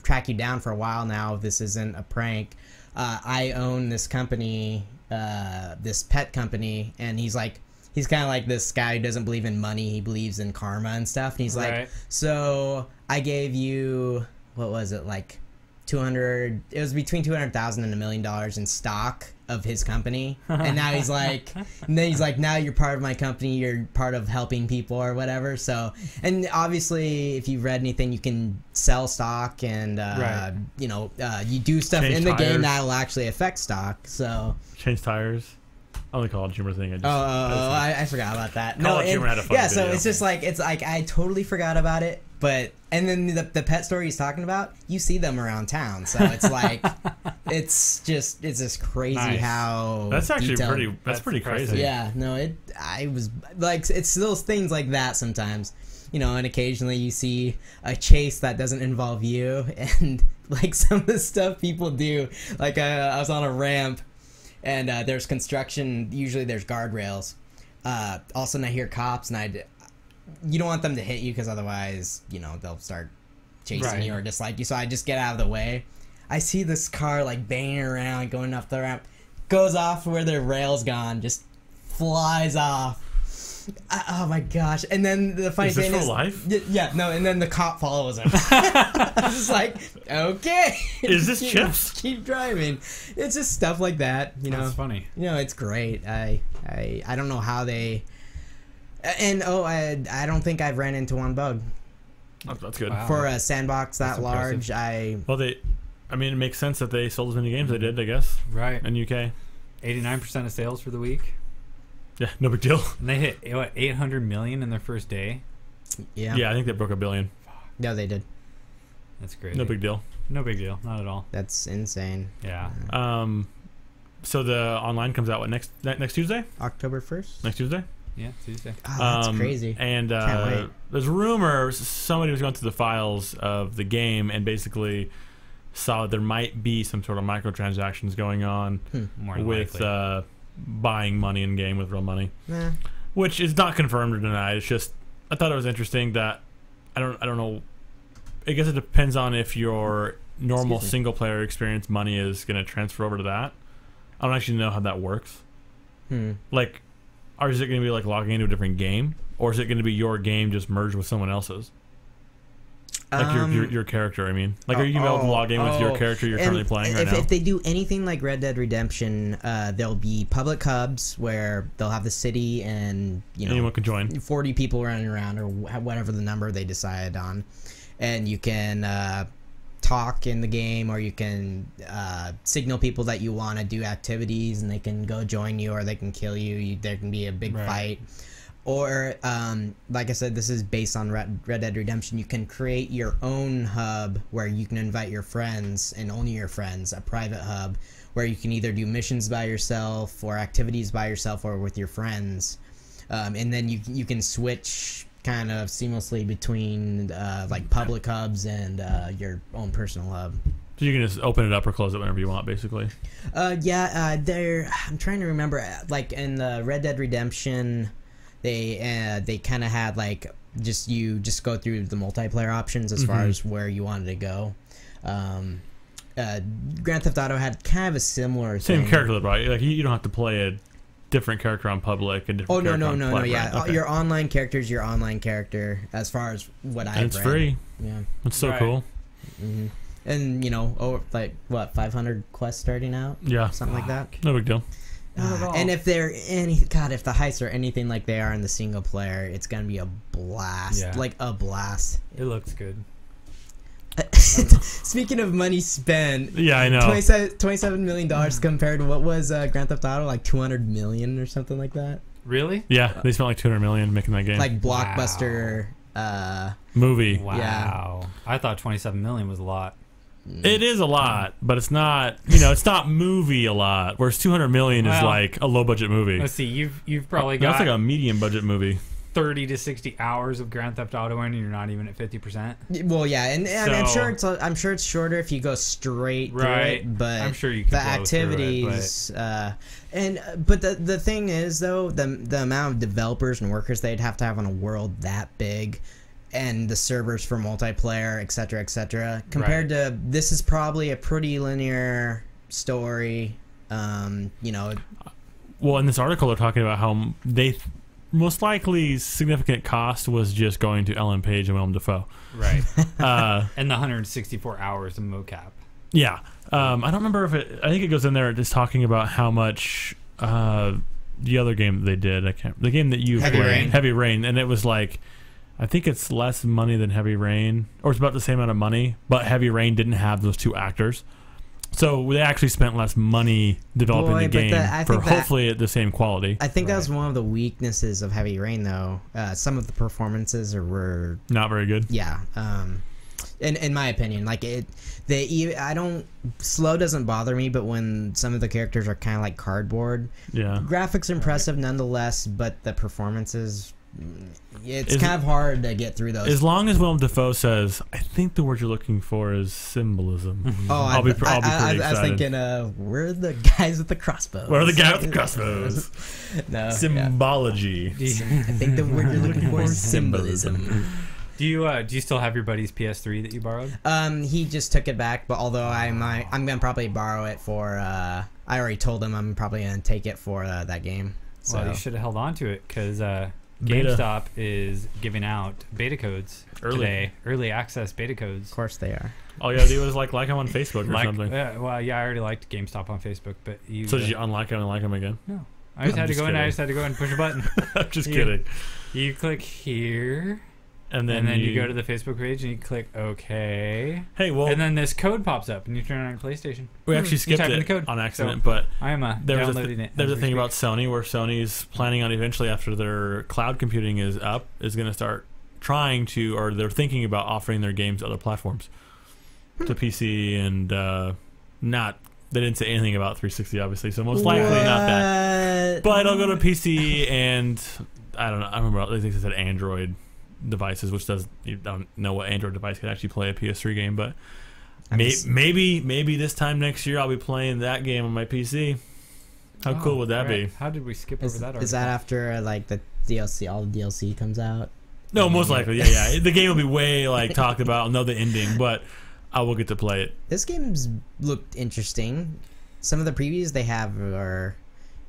track you down for a while now. This isn't a prank. I own this company, this pet company, and he's like, he's kind of like this guy who doesn't believe in money. He believes in karma and stuff. And he's like, so I gave you, what was it, like 200, it was between $200,000 and $1 million in stock of his company. And now he's like, now you're part of my company. You're part of helping people or whatever. So, and obviously if you've read anything, you can sell stock and, you do stuff in the game that'll actually affect stock. So change tires. Oh, the College Humor thing. I forgot about that. College Humor had a fun video. So it's just like, I totally forgot about it. But, and then the pet store he's talking about, you see them around town. So it's like, it's just crazy how that's actually detailed. pretty crazy. Yeah, no, I was like, it's those things like that sometimes, and occasionally you see a chase that doesn't involve you, and like some of the stuff people do. Like I was on a ramp, and there's construction. Usually there's guardrails. All of a sudden I hear cops, and you don't want them to hit you because otherwise, they'll start chasing you or dislike you. So I just get out of the way. I see this car like banging around, going up the ramp, goes off where the rail's gone, just flies off. Oh my gosh! And then the funny thing is, life? Yeah, no. And then the cop follows him. I was just like, okay. Is this Chips? Keep driving. It's just stuff like that, you know. That's funny. You know, it's great. I don't know how they. And I don't think I've ran into one bug. That's good. Wow. For a sandbox that large. Well, it makes sense that they sold as many games they did, I guess. Right. In UK. 89% of sales for the week. Yeah, no big deal. And they hit, what, 800 million in their first day? Yeah. Yeah, I think they broke $1 billion. Yeah, they did. That's great. No big deal. No big deal. Not at all. That's insane. Yeah. So the online comes out, what, next Tuesday? October 1st? Next Tuesday? Yeah, Tuesday. Oh, that's crazy. And Can't wait. there's rumors somebody was going through the files of the game and basically saw that there might be some sort of microtransactions going on More than with likely. buying money in game with real money, Nah. which is not confirmed or denied. It's just I thought it was interesting that I don't know. I guess it depends on if your normal single player experience money is going to transfer over to that. I don't actually know how that works. Like, or is it going to be like logging into a different game, or is it going to be your game just merged with someone else's? Like your character, I mean. Like, are you going to be able to log in with your character you're currently playing right now? If they do anything like Red Dead Redemption, there'll be public hubs where they'll have the city and, anyone can join. 40 people running around or whatever the number they decide on. And you can talk in the game, or you can signal people that you want to do activities and they can go join you, or they can kill you. There can be a big fight. Or, like I said, this is based on Red Dead Redemption. You can create your own hub where you can invite your friends, and only your friends, a private hub, where you can either do missions by yourself or activities by yourself or with your friends. And then you can switch kind of seamlessly between like public hubs and your own personal hub. So you can just open it up or close it whenever you want, basically. I'm trying to remember, like in the Red Dead Redemption, they kind of had like just go through the multiplayer options as far as where you wanted to go. Grand Theft Auto had kind of a similar same character, right? Like you don't have to play a different character on public and different character on private. Yeah, okay. Your online character is your online character as far as what I've read. It's free. Yeah, it's so cool. And like what, 500 quests starting out? Yeah, something like that. No big deal. And if they're if the heists are anything like they are in the single player, it's gonna be a blast. Yeah. Like a blast. It looks good. Speaking of money spent, yeah, I know. $27 million compared to what was Grand Theft Auto, like 200 million or something like that. Really? Yeah, they spent like 200 million making that game. Like blockbuster movie. Wow. Yeah. I thought 27 million was a lot. It is a lot, but it's not. It's not movie a lot. Whereas 200 million is like a low budget movie. Let's see. You've probably got that's like a medium budget movie. 30 to 60 hours of Grand Theft Auto in, and you're not even at 50%. Well, yeah, and I'm sure it's shorter if you go straight through it, but I'm sure you can the blow activities through it, but the thing is though, the amount of developers and workers they'd have to have on a world that big, and the servers for multiplayer, etc., compared to this is probably a pretty linear story. Well, in this article they're talking about how they most likely significant cost was just going to Ellen Page and Willem Dafoe. Right. And the 164 hours of mocap. Yeah. I don't remember if I think it goes in there just talking about how much the other game that they did. The game that you played, Heavy Rain, and it was like, I think it's less money than Heavy Rain, or it's about the same amount of money, but Heavy Rain didn't have those two actors. So they actually spent less money developing the game for hopefully the same quality. I think that was one of the weaknesses of Heavy Rain, though. Some of the performances were not very good. Yeah, in my opinion, like slow doesn't bother me, but when some of the characters are kind of like cardboard, graphics impressive nonetheless, but the performances. It's kind of hard to get through those. As long as Willem Dafoe says, I think the word you're looking for is symbolism. I'll be pretty excited. I was thinking, we're the guys with the crossbows. We're the guys with the crossbows. No, symbology. Yeah. I think the word you're looking for is symbolism. Do you still have your buddy's PS3 that you borrowed? He just took it back, but although I'm gonna probably borrow it for. I already told him I'm probably gonna take it for that game. So. Well, you should have held on to it because GameStop is giving out beta codes today. Early access beta codes. Of course they are. All you gotta do is like them on Facebook or something. Well, yeah, I already liked GameStop on Facebook, but you. So did you unlike them and like them again? No. I just had to go in. I just had to go and push a button. I'm just kidding. You click here. And then you go to the Facebook page and you click OK. Hey, well, and then this code pops up and you turn it on PlayStation. We actually skipped it code on accident, so but I am downloading it. There's a thing about Sony where Sony's planning on eventually, after their cloud computing is up, is going to start trying to, or they're thinking about offering their games to other platforms, to PC and not. They didn't say anything about 360, obviously, so most likely not that. But I'll go to PC and I don't know. I remember I think they said Android devices, which you don't know what Android device could actually play a PS3 game, but maybe this time next year I'll be playing that game on my PC. How cool would that be? How did we skip over that? Is that after like the DLC, all the DLC comes out? No, most likely, yeah. The game will be way like talked about. I'll know the ending, but I will get to play it. This game's looked interesting. Some of the previews they have are,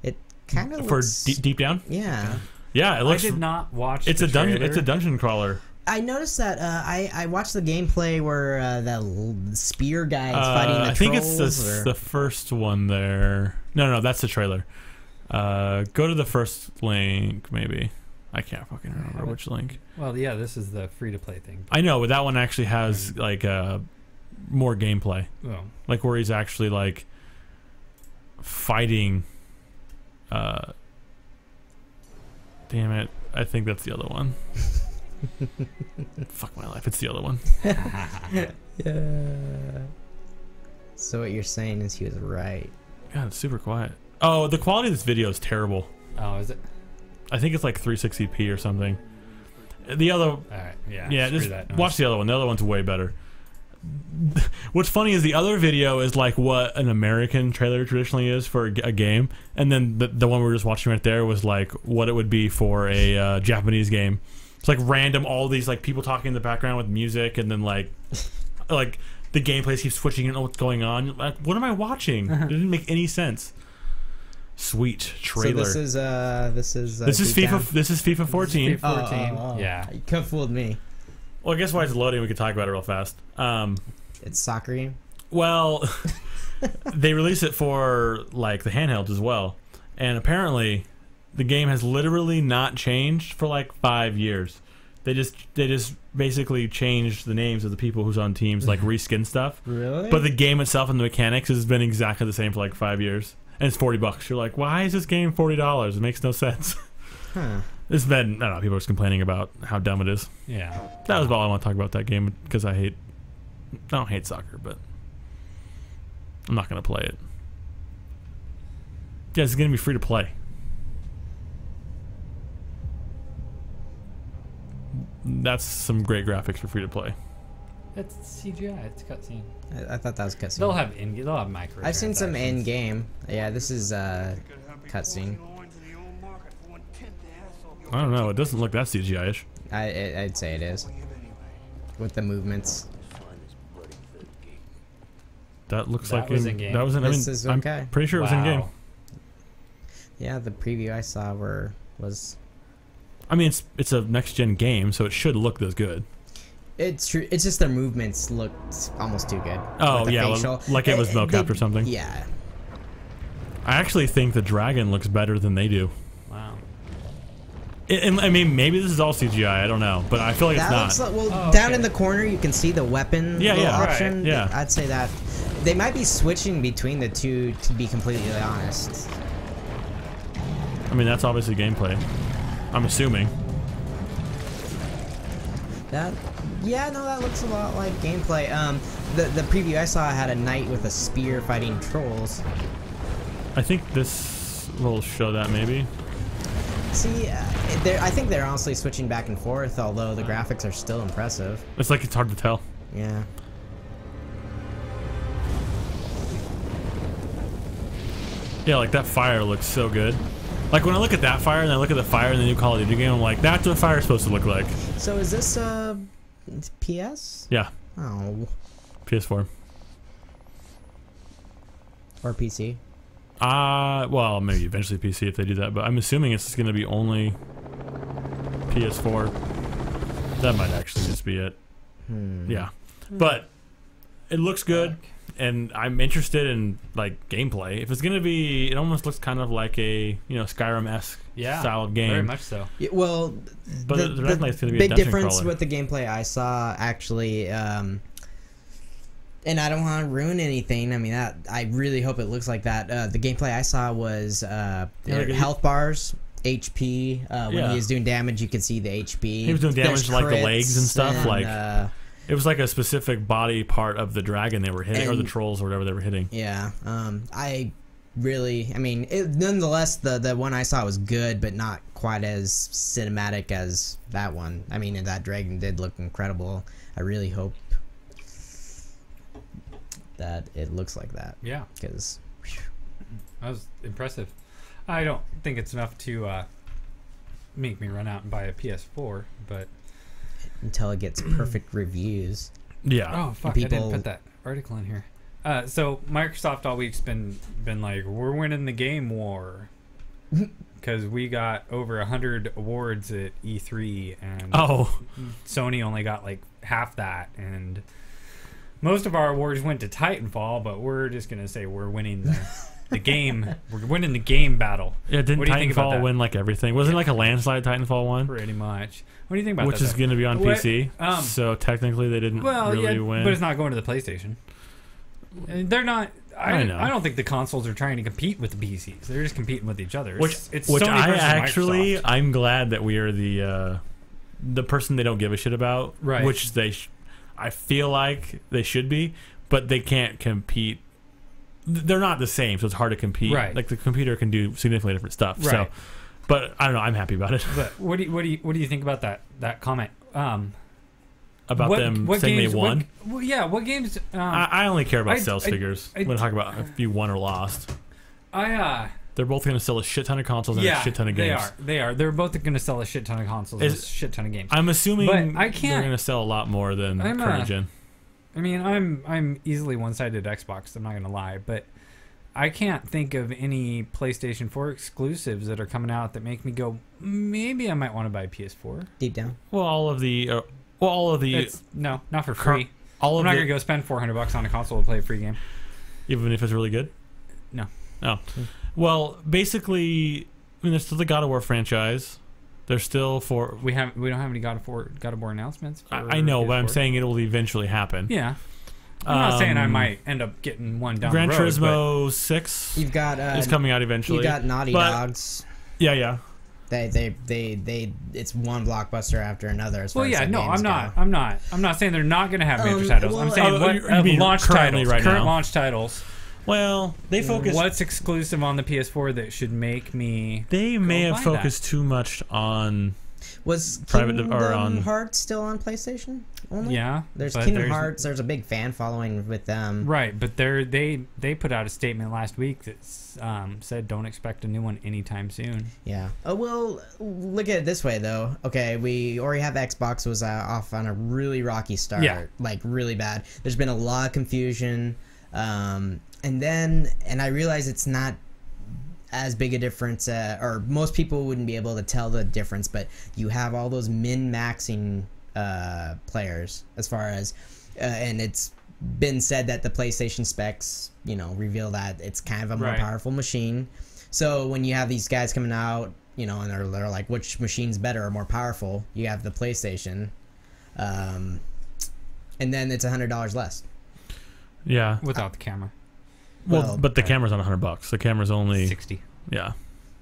it kind of looks for deep down. Yeah. Okay. Yeah, it looks. I did not watch. It's a dungeon. It's a dungeon crawler. I noticed that I watched the gameplay where the spear guy is fighting the trolls. I think it's the first one there. No, that's the trailer. Go to the first link, maybe. I can't fucking remember which link. Well, yeah, this is the free-to-play thing. I know, but that one actually has like more gameplay. Oh. Like where he's actually like fighting. Damn it! I think that's the other one. Fuck my life! It's the other one. Yeah. So what you're saying is he was right. God, it's super quiet. Oh, the quality of this video is terrible. Oh, is it? I think it's like 360p or something. The other, all right, yeah, just watch the other one. The other one's way better. What's funny is the other video is like what an American trailer traditionally is for a game, and then the one we were just watching right there was like what it would be for a Japanese game. It's like random, all these like people talking in the background with music, and then like the gameplay keeps switching and what's going on. Like, what am I watching? It didn't make any sense. Sweet trailer. So this is FIFA. This is FIFA 14. This is FIFA 14. Yeah, you could have fooled me. Well, I guess while it's loading, we could talk about it real fast. It's soccer game. Well, they released it for like the handhelds as well, and apparently, the game has literally not changed for like 5 years. They just basically changed the names of the people who's on teams, like reskin stuff. Really? But the game itself and the mechanics has been exactly the same for like 5 years. And it's $40. You're like, why is this game $40? It makes no sense. Huh. It's been, I don't know, people are just complaining about how dumb it is. Yeah. That was all I want to talk about that game, because I don't hate soccer, but I'm not going to play it. Yeah, it's going to be free to play. That's some great graphics for free to play. It's CGI. It's cutscene. I thought that was cutscene. They'll have micro. I've seen some in game. Yeah, this is cutscene. I don't know. It doesn't look that CGI-ish. I'd say it is, with the movements. That looks that like was in game. That was in. This is okay. I'm pretty sure it was in game. Yeah, the preview I saw was. I mean, it's a next gen game, so it should look this good. It's true. It's just their movements looked almost too good. Oh yeah, like it was mocapped or something. Yeah. I actually think the dragon looks better than they do. Wow. I mean, maybe this is all CGI. I don't know, but I feel like that it's not. Looks like, down in the corner you can see the weapon option. Right. Yeah. I'd say that they might be switching between the two, to be completely honest. I mean, that's obviously gameplay. I'm assuming. That looks a lot like gameplay. The preview I saw had a knight with a spear fighting trolls. I think this will show that maybe. See, I think they're honestly switching back and forth, although the graphics are still impressive. It's like it's hard to tell. Yeah. Yeah, like that fire looks so good. Like when I look at that fire and I look at the fire in the new Call of Duty game, I'm like, that's what fire's supposed to look like. So is this PS? Yeah. Oh. PS4. Or PC? Well, maybe eventually PC if they do that, but I'm assuming it's going to be only PS4. That might actually just be it. Yeah. But it looks good, and I'm interested in like gameplay. If it's going to be, it almost looks kind of like a, Skyrim-esque style game. Very much so. Yeah, well, but the it's going to be big a difference crawler. with the gameplay I saw actually, and I don't want to ruin anything. I mean, I really hope it looks like that. The gameplay I saw was health bars, HP. When he was doing damage, you could see the HP. He was doing damage to, like the legs and stuff. And, it was like a specific body part of the dragon they were hitting, or the trolls, or whatever they were hitting. Yeah. Nonetheless, the one I saw was good, but not quite as cinematic as that one. I mean, that dragon did look incredible. I really hope that it looks like that. Yeah. Because that was impressive. I don't think it's enough to make me run out and buy a PS4, but until it gets perfect reviews. Yeah. Oh fuck! I didn't put that article in here. So Microsoft all week's been like, we're winning the game war because we got over 100 awards at E3, and Sony only got like half that, and most of our awards went to Titanfall, but we're just gonna say we're winning the game. We're winning the game battle. Yeah, didn't Titanfall win like everything? Wasn't it like a landslide Titanfall one? Pretty much. What do you think about that? Which is going to be on PC. So technically they didn't really win. But it's not going to the PlayStation. They're not. I don't think the consoles are trying to compete with the PCs. They're just competing with each other. Which Sony versus Microsoft. I'm glad that we are the person they don't give a shit about. Right. Which I feel like they should be, but they can't compete. They're not the same, so it's hard to compete. Right. Like the computer can do significantly different stuff. Right. So, but I don't know. I'm happy about it. But what do you think about that comment? About them saying games, they won? What games? I only care about sales figures when I talk about if you won or lost. They're both going to sell a shit ton of consoles and a shit ton of games. They are. They're both going to sell a shit ton of consoles and a shit ton of games. I'm assuming they're going to sell a lot more than current gen. I mean, I'm easily one-sided Xbox. I'm not going to lie, but I can't think of any PlayStation 4 exclusives that are coming out that make me go, maybe I might want to buy a PS4. Deep down. Well, all of the no, not for free. I'm not going to go spend $400 on a console to play a free game, even if it's really good. No. Oh, well, basically, I mean, there's still the God of War franchise. There's still we don't have any God of War announcements. I know, but I'm saying it will eventually happen. Yeah. I'm not saying I might end up getting one down the road. Gran Turismo 6 you've got is coming out eventually. You got Naughty Dogs. Yeah. They it's one blockbuster after another. As far as I'm not saying they're not going to have major titles. I'm saying launch titles, current launch titles. Well, they focus. What's exclusive on the PS4 that should make me? They may have focused too much on. Was Kingdom Hearts still on PlayStation only? Yeah, there's Kingdom Hearts. There's a big fan following with them. Right, but they put out a statement last week that said don't expect a new one anytime soon. Yeah. Oh well, look at it this way though. Okay, we already have Xbox was off on a really rocky start. Yeah. Like really bad. There's been a lot of confusion. And I realize it's not as big a difference, or most people wouldn't be able to tell the difference, but you have all those min-maxing players as far as, and it's been said that the PlayStation specs, reveal that it's kind of a more powerful machine. So when you have these guys coming out, and they're like, which machine's better or more powerful? You have the PlayStation, and then it's $100 less. Yeah, without the camera. Well, but the camera's not $100. The camera's only 60. Yeah,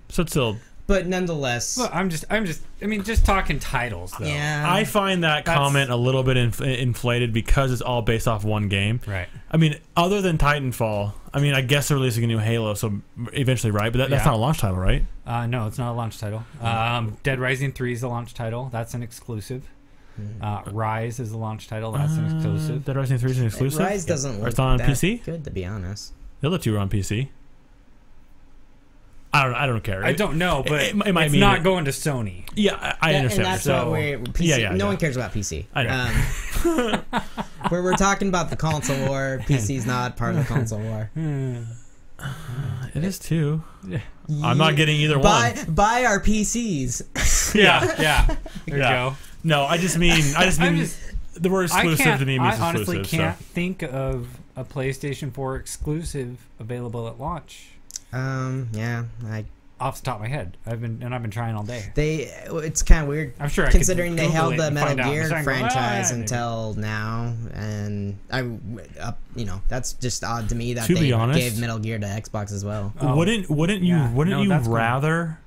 so it's still. But nonetheless, well, just talking titles though. Yeah, I find that comment a little bit inflated because it's all based off one game. Right. I mean, other than Titanfall, I guess they're releasing a new Halo, so eventually, right? But that's not a launch title, right? No, it's not a launch title. Dead Rising 3 is a launch title. That's an exclusive. Rise is a launch title. That's an exclusive. Dead Rising 3 is an exclusive. Rise doesn't look on that PC? good, to be honest. The other two are on PC. I don't care. I don't know, but it's not going to Sony. Yeah, I understand. And that's why PC. No one cares about PC. I know. We're talking about the console war. PC's not part of the console war. It is too. Yeah. I'm not getting either one. Buy our PCs. Yeah. There you go. No, I just mean the word exclusive to me means exclusive. I honestly can't think of a PlayStation 4 exclusive available at launch. Off the top of my head, I've been trying all day. It's kind of weird. I'm sure considering they held the Metal Gear franchise until now, and that's just odd to me that they gave Metal Gear to Xbox as well. Wouldn't you rather?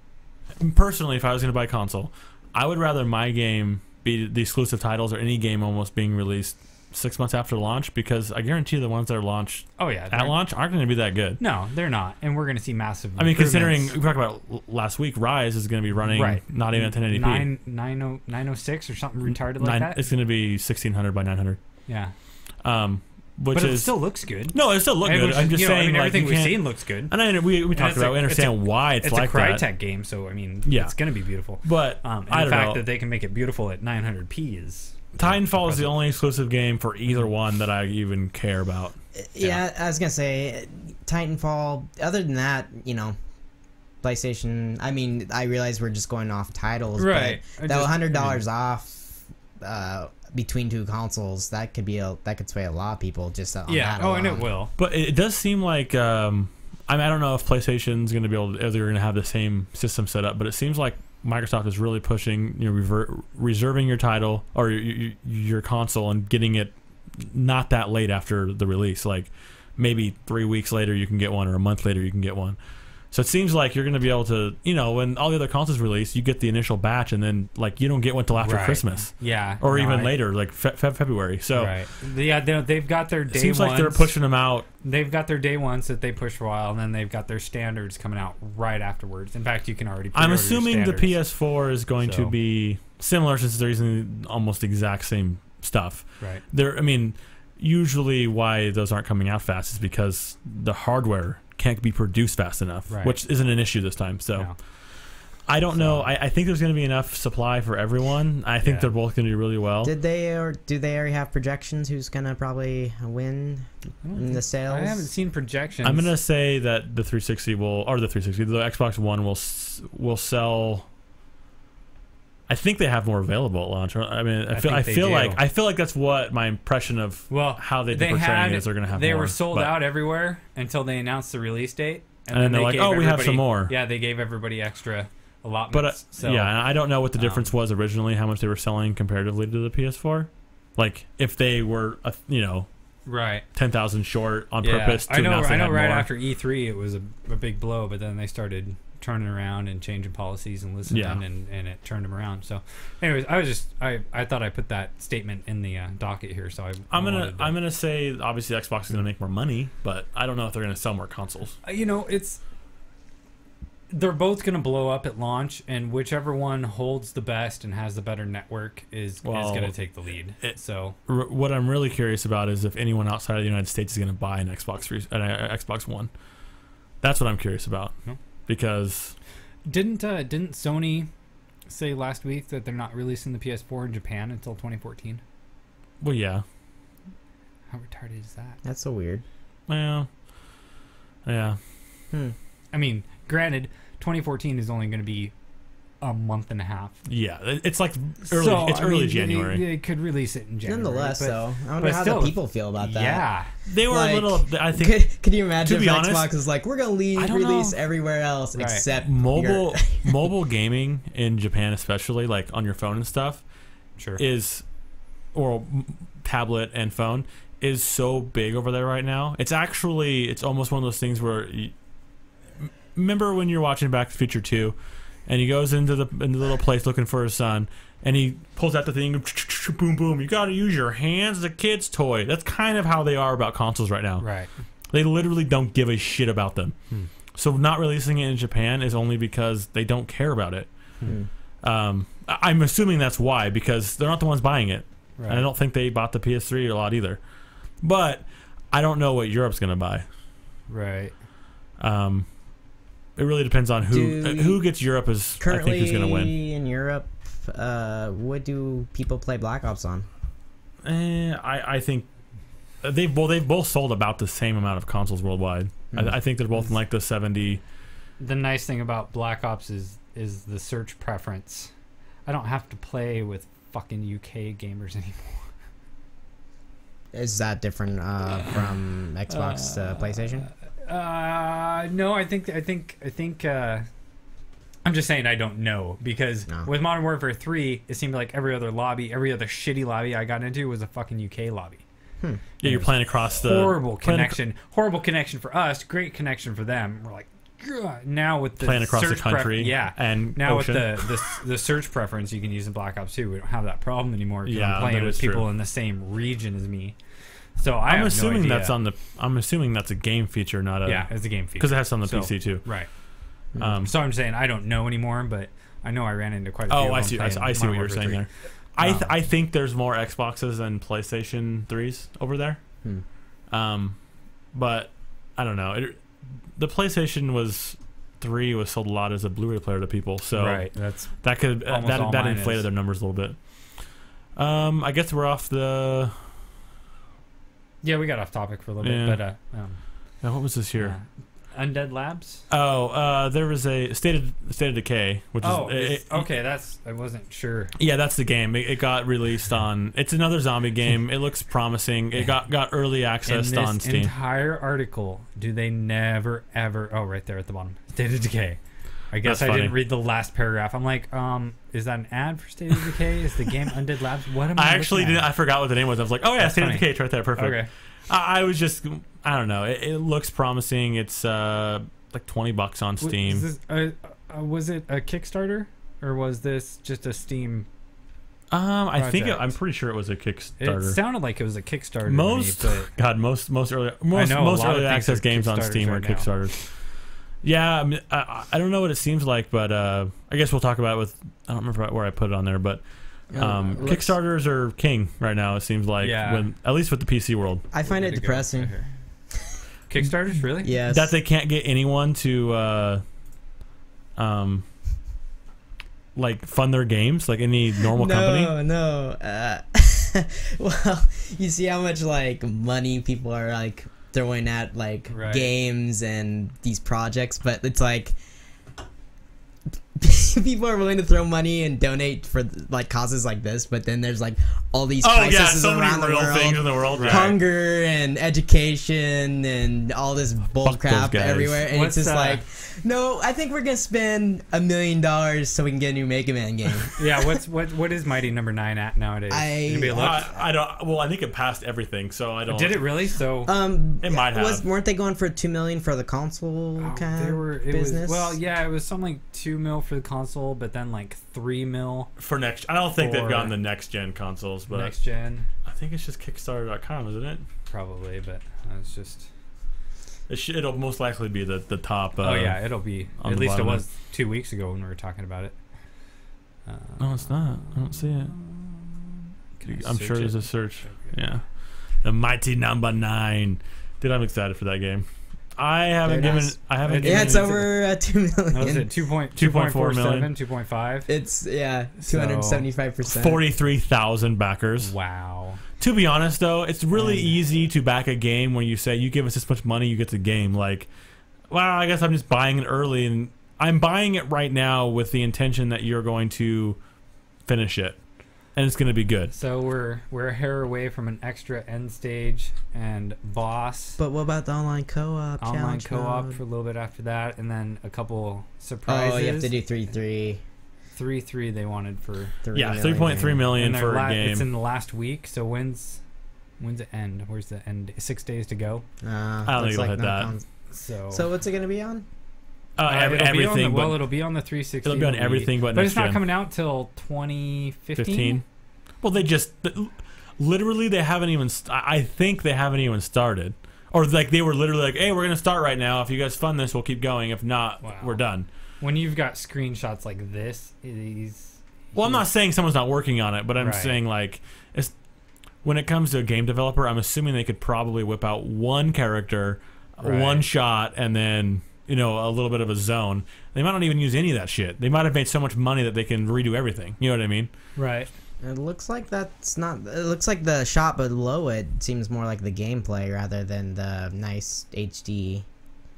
Personally, if I was going to buy a console, I would rather my game be the exclusive titles or any game almost being released 6 months after launch, because I guarantee the ones that are launched at launch aren't going to be that good. No, they're not, and we're going to see massive. I mean, considering we talked about last week, Rise is going to be running not even at 1080p, 906 or something retarded like that. It's going to be 1600 by 900. Yeah. But it still looks good. No, it still looks good. I'm just saying, everything we've seen looks good. And we talked about. We understand why it's like that. It's a Crytek game, so I mean, it's going to be beautiful. But the fact that they can make it beautiful at 900p is. Titanfall is the only exclusive game for either one that I even care about. Yeah, I was gonna say Titanfall. Other than that, PlayStation. I mean, I realize we're just going off titles, right? But that $100 off between two consoles, that could sway a lot of people just on that alone. And it will. But it does seem like I don't know if PlayStation's going to be able to, if they're going to have the same system set up, but it seems like Microsoft is really pushing reserving your title or your console and getting it not that late after the release. Like maybe 3 weeks later you can get one, or a month later you can get one. So it seems like you're going to be able to, when all the other consoles release, you get the initial batch, and then like you don't get one till after Christmas, or even later, like February. So they've got their day. It seems like they're pushing them out. They've got their day ones that they push for a while, and then they've got their standards coming out right afterwards. In fact, you can already. I'm assuming the PS4 is going to be similar, since they're using almost the exact same stuff. Right. Usually why those aren't coming out fast is because the hardware can't be produced fast enough, which isn't an issue this time. So I don't know. I think there's going to be enough supply for everyone. I think they're both going to do really well. Do they already have projections? Who's going to probably win in the sales? I haven't seen projections. I'm going to say that the Xbox One will sell. I think they have more available at launch. I mean, I feel like that's what my impression of how they're portraying is. They're going to have. They more, were sold out everywhere until they announced the release date, and then they're like, "Oh, we have some more." Yeah, they gave everybody extra allotments. But I don't know what the difference was originally, how much they were selling comparatively to the PS4. Like if they were, 10,000 short on purpose. I know. Right after E3, it was a big blow, but then they started turning around and changing policies and listening, and it turned them around. So anyways, I thought I put that statement in the docket here, so I'm gonna say obviously Xbox is gonna make more money, but I don't know if they're gonna sell more consoles. They're both gonna blow up at launch, and whichever one holds the best and has the better network is gonna take the lead. What I'm really curious about is if anyone outside of the United States is gonna buy an Xbox One. That's what I'm curious about. Because didn't Sony say last week that they're not releasing the PS4 in Japan until 2014? Well, yeah. How retarded is that? That's so weird. Well, yeah. I mean, granted, 2014 is only going to be a month and a half. Yeah, it's like early January. They could release it in January. Nonetheless, though, I wonder how the people feel about that. Yeah, they were a little. I think. Could you imagine if Xbox is like, we're gonna release everywhere else except mobile gaming in Japan, especially like on your phone and stuff. Sure. Or tablet and phone is so big over there right now. It's almost one of those things where. Remember when you're watching Back to the Future 2? And he goes into the little place looking for his son, and he pulls out the thing, boom, boom. You got to use your hands as a kid's toy. That's kind of how they are about consoles right now. Right. They literally don't give a shit about them. So not releasing it in Japan is only because they don't care about it. I'm assuming that's why, because they're not the ones buying it. Right. And I don't think they bought the PS3 a lot either. But I don't know what Europe's going to buy. Right. It really depends on who gets Europe as currently, I think who's going to win. In Europe, what do people play Black Ops on? I think they've both sold about the same amount of consoles worldwide. I think they're both in like the 70. The nice thing about Black Ops is the search preference. I don't have to play with fucking UK gamers anymore. Is that different from Xbox to PlayStation? No, I think I'm just saying I don't know, because with Modern Warfare 3, it seemed like every other shitty lobby I got into was a fucking UK lobby. Yeah, you're playing across the horrible connection for us, great connection for them. We're like, now with the playing across the country, and now ocean. with the search preference you can use in Black Ops 2, we don't have that problem anymore. I'm playing with people in the same region as me. So I'm assuming that's I'm assuming that's a game feature, not a it's a game feature because it has on the PC too. Right. So I'm saying I don't know anymore, but I know I ran into quite a few. Oh, I see what you're saying there. I think there's more Xboxes than PlayStation 3s over there. But I don't know. The PlayStation 3 was sold a lot as a Blu-ray player to people, so that inflated their numbers a little bit. I guess we're off the. Yeah, we got off topic for a little bit, but what was this here? Undead Labs. There was a State of Decay, which is okay. I wasn't sure. Yeah, that's the game. It got released on. It's another zombie game. It looks promising. It got early access on Steam. Entire article, do they never ever? Oh, right there at the bottom, State of Decay. I guess I didn't read the last paragraph. I'm like, is that an ad for State of Decay? Is the game Undead Labs? What am I? I actually didn't. I forgot what the name was. I was like, oh yeah, State of Decay. It's right there. Perfect. Okay. I was just, I don't know. It looks promising. It's like $20 on Steam. Was it a Kickstarter, or was this just a Steam? I'm pretty sure it was a Kickstarter. It sounded like it was a Kickstarter. Most early access games on Steam are Kickstarters. Yeah, I don't know what it seems like, but I guess we'll talk about it with. I don't remember where I put it on there, but. Kickstarters are king right now, it seems like, at least with the PC world. I find it depressing. Kickstarters, really? Yes. That they can't get anyone to like fund their games like any normal company. No. Well, you see how much like money people are like throwing at like games and these projects, but it's like people are willing to throw money and donate for like causes like this, but then there's like all these crises around the world, things in the world, hunger and education and all this bull crap everywhere, and it's just like, no, I think we're gonna spend $1 million so we can get a new Mega Man game. Yeah, what is Mighty Number 9 at nowadays? I don't. Well, I think it passed everything, so I don't. Did it really? So it might have. Weren't they going for $2 million for the console kind of business? It was something like $2 million for the console, but then like $3 million for next. I don't think they've gotten the next gen consoles, but next gen. I think it's just Kickstarter.com, isn't it? Probably, but it's just. It'll most likely be the top. It'll be. At least it was 2 weeks ago when we were talking about it. No, it's not. I don't see it. I'm sure there's a search. Okay. Yeah, the Mighty Number 9. Dude, I'm excited for that game. I haven't given. Yeah, it's over 2 million. What was it? 2.4 million. 2.5. It's 275%. 43,000 backers. Wow. To be honest, though, it's really easy to back a game when you say you give us this much money, you get the game. Like, well, I guess I'm just buying it early, and I'm buying it right now with the intention that you're going to finish it, and it's going to be good. So we're a hair away from an extra end stage and boss. But what about the online co-op? Online co-op mode? For a little bit after that, and then a couple surprises. Oh, you have to do 3-3. 3.3 they wanted for 3.3 million for a game. It's in the last week. So when's it end? Where's the end? 6 days to go. I don't think it'll hit that. So what's it gonna be on? Everything. It'll be on the 360. It'll be on everything, but it's not coming out till 2015. Well, they just literally they haven't even. I think they haven't even started, or like they were literally like, "Hey, we're gonna start right now. If you guys fund this, we'll keep going. If not, we're done." When you've got screenshots like this, I'm not saying someone's not working on it, but I'm saying like, when it comes to a game developer, I'm assuming they could probably whip out one character, one shot, and then a little bit of a zone. They might not even use any of that shit. They might have made so much money that they can redo everything. You know what I mean? Right. It looks like that's not. It looks like the shot below it seems more like the gameplay rather than the nice HD.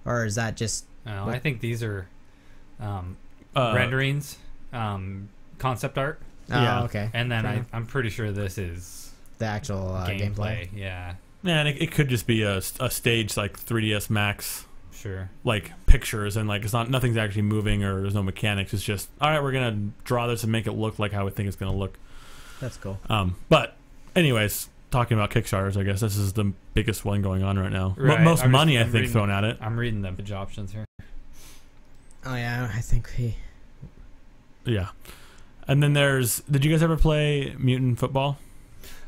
Or is that just? No, I think these are renderings, concept art. Oh, okay. And then I'm pretty sure this is the actual gameplay. Yeah. Yeah, and it could just be a stage like 3ds Max. Sure. Like pictures and like nothing's actually moving or there's no mechanics. It's just all right. We're gonna draw this and make it look like how we think it's gonna look. That's cool. But anyways, talking about Kickstarters, I guess this is the biggest one going on right now. Right. Most money I think thrown at it. I'm reading the pitch options here. Oh yeah, I think we. Yeah, and then did you guys ever play Mutant Football?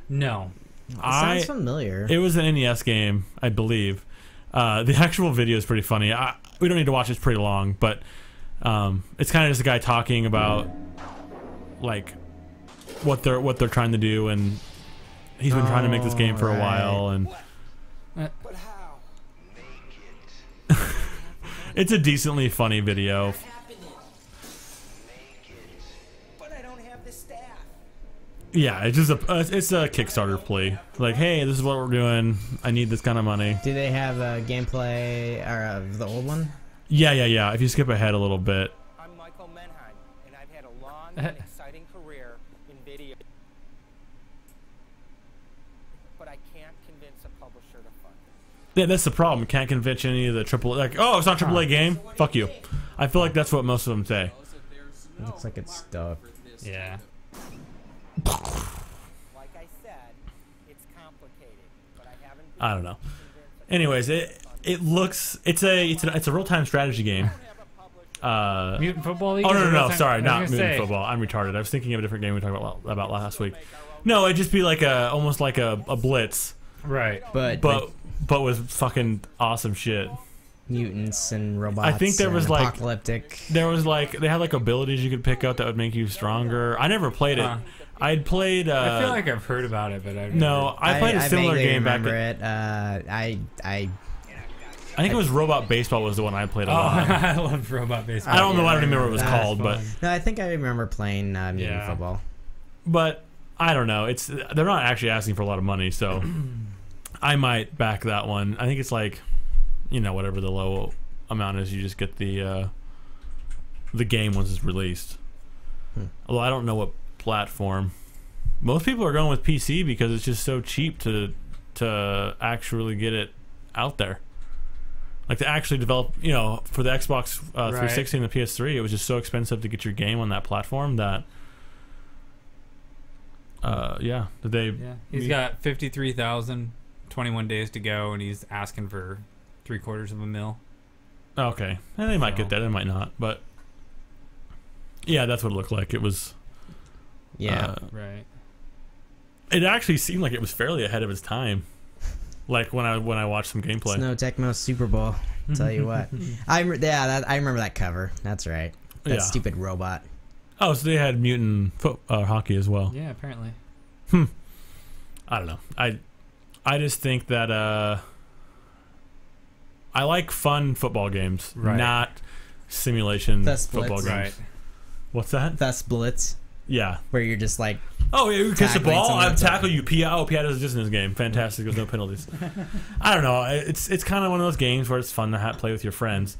No. Sounds familiar. It was an NES game, I believe. The actual video is pretty funny. We don't need to watch it; it's pretty long, but it's kind of just a guy talking about like what they're trying to do, and he's been trying to make this game for a while, and But how? it's a decently funny video. But I don't have the staff. Yeah, it's just it's a Kickstarter plea. Like, hey, this is what we're doing. I need this kind of money. Do they have a gameplay of the old one? Yeah. If you skip ahead a little bit. I'm Michael Menheim, and I've had a long and exciting career in video. But I can't convince a publisher to fund it. Yeah, that's the problem. Can't convince any of the AAA. Like, oh, it's not a AAA game. Fuck you. I feel like that's what most of them say. It looks like it's stuck. Yeah. Like I said, it's complicated, but I haven't. I don't know. Anyways, it looks it's a real time strategy game. Mutant Football League? Oh no, sorry, not Mutant Football. I'm retarded. I was thinking of a different game we talked about last week. No, it'd just be like almost like a Blitz, Right. but with fucking awesome shit. Mutants and robots. I think there was like apocalyptic. There was like they had like abilities you could pick up that would make you stronger. I never played it. I'd played. I feel like I've heard about it, but I played a similar game back. I think it was Robot Baseball was the one I played a lot. I loved Robot Baseball. I don't know. I don't remember what it was called, but no, I think I remember playing Mutant Football. But I don't know. They're not actually asking for a lot of money, so I might back that one. I think it's like, whatever the low amount is, you just get the game once it's released. Although I don't know what platform. Most people are going with PC because it's just so cheap to actually get it out there. Like to actually develop, for the Xbox 360 and the PS3, it was just so expensive to get your game on that platform that. He's got 53,000, 21 days to go, and he's asking for $750,000. Okay, and they might get that, they might not, but yeah, that's what it looked like. It was. Yeah. Right. It actually seemed like it was fairly ahead of its time. Like when I watched some gameplay. Snow Tecmo Super Bowl. I'll tell you what. I remember that cover. That's right. That stupid robot. Oh, so they had mutant hockey as well. Yeah, apparently. I don't know. I just think that I like fun football games, not simulation football games. Right. What's that? That's Blitz. Yeah. Where you're just like, oh, yeah, you catch the ball, I tackle you. Pia does this in this game. Fantastic. There's no penalties. I don't know. It's kind of one of those games where it's fun to play with your friends.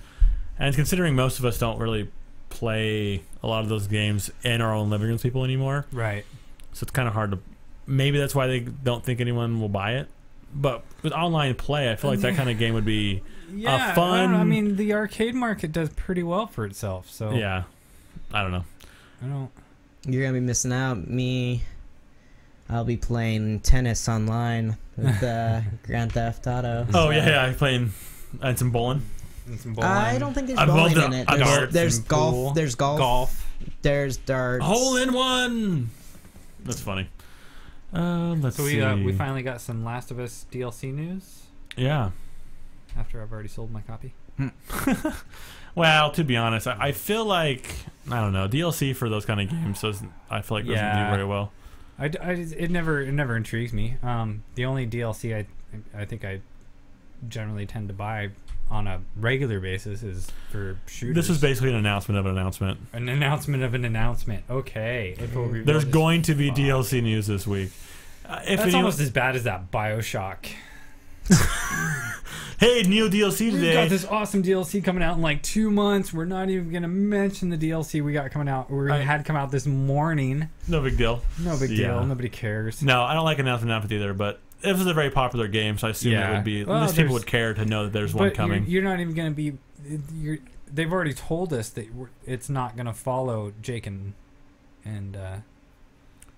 And considering most of us don't really play a lot of those games in our own living rooms people anymore. Right. So it's kind of hard to... Maybe that's why they don't think anyone will buy it. But with online play, I feel like that kind of game would be fun... I mean, the arcade market does pretty well for itself, so... Yeah. I don't know. You're going to be missing out. I'll be playing tennis online with Grand Theft Auto. Oh, yeah. I'm playing... And some bowling. I don't think there's bowling in it. There's golf. Pool. There's golf. There's darts. Hole in one. That's funny. Let's see. We finally got some Last of Us DLC news. Yeah. After I've already sold my copy. Well, to be honest, I feel like I don't know DLC for those kind of games. I feel like doesn't do very well. It never intrigues me. The only DLC I think I generally tend to buy on a regular basis is for shooters. This is basically an announcement of an announcement. An announcement of an announcement. Okay. There's going to be DLC news this week. That's almost as bad as that BioShock. Hey, new DLC today. We've got this awesome DLC coming out in like 2 months. We're not even going to mention the DLC we got coming out. We had come out this morning. No big deal. No big deal. Nobody cares. No, I don't like announcement either, but this is a very popular game, so I assume it would be. At least people would care to know that there's one coming. You're not even going to be. They've already told us that it's not going to follow Jake and.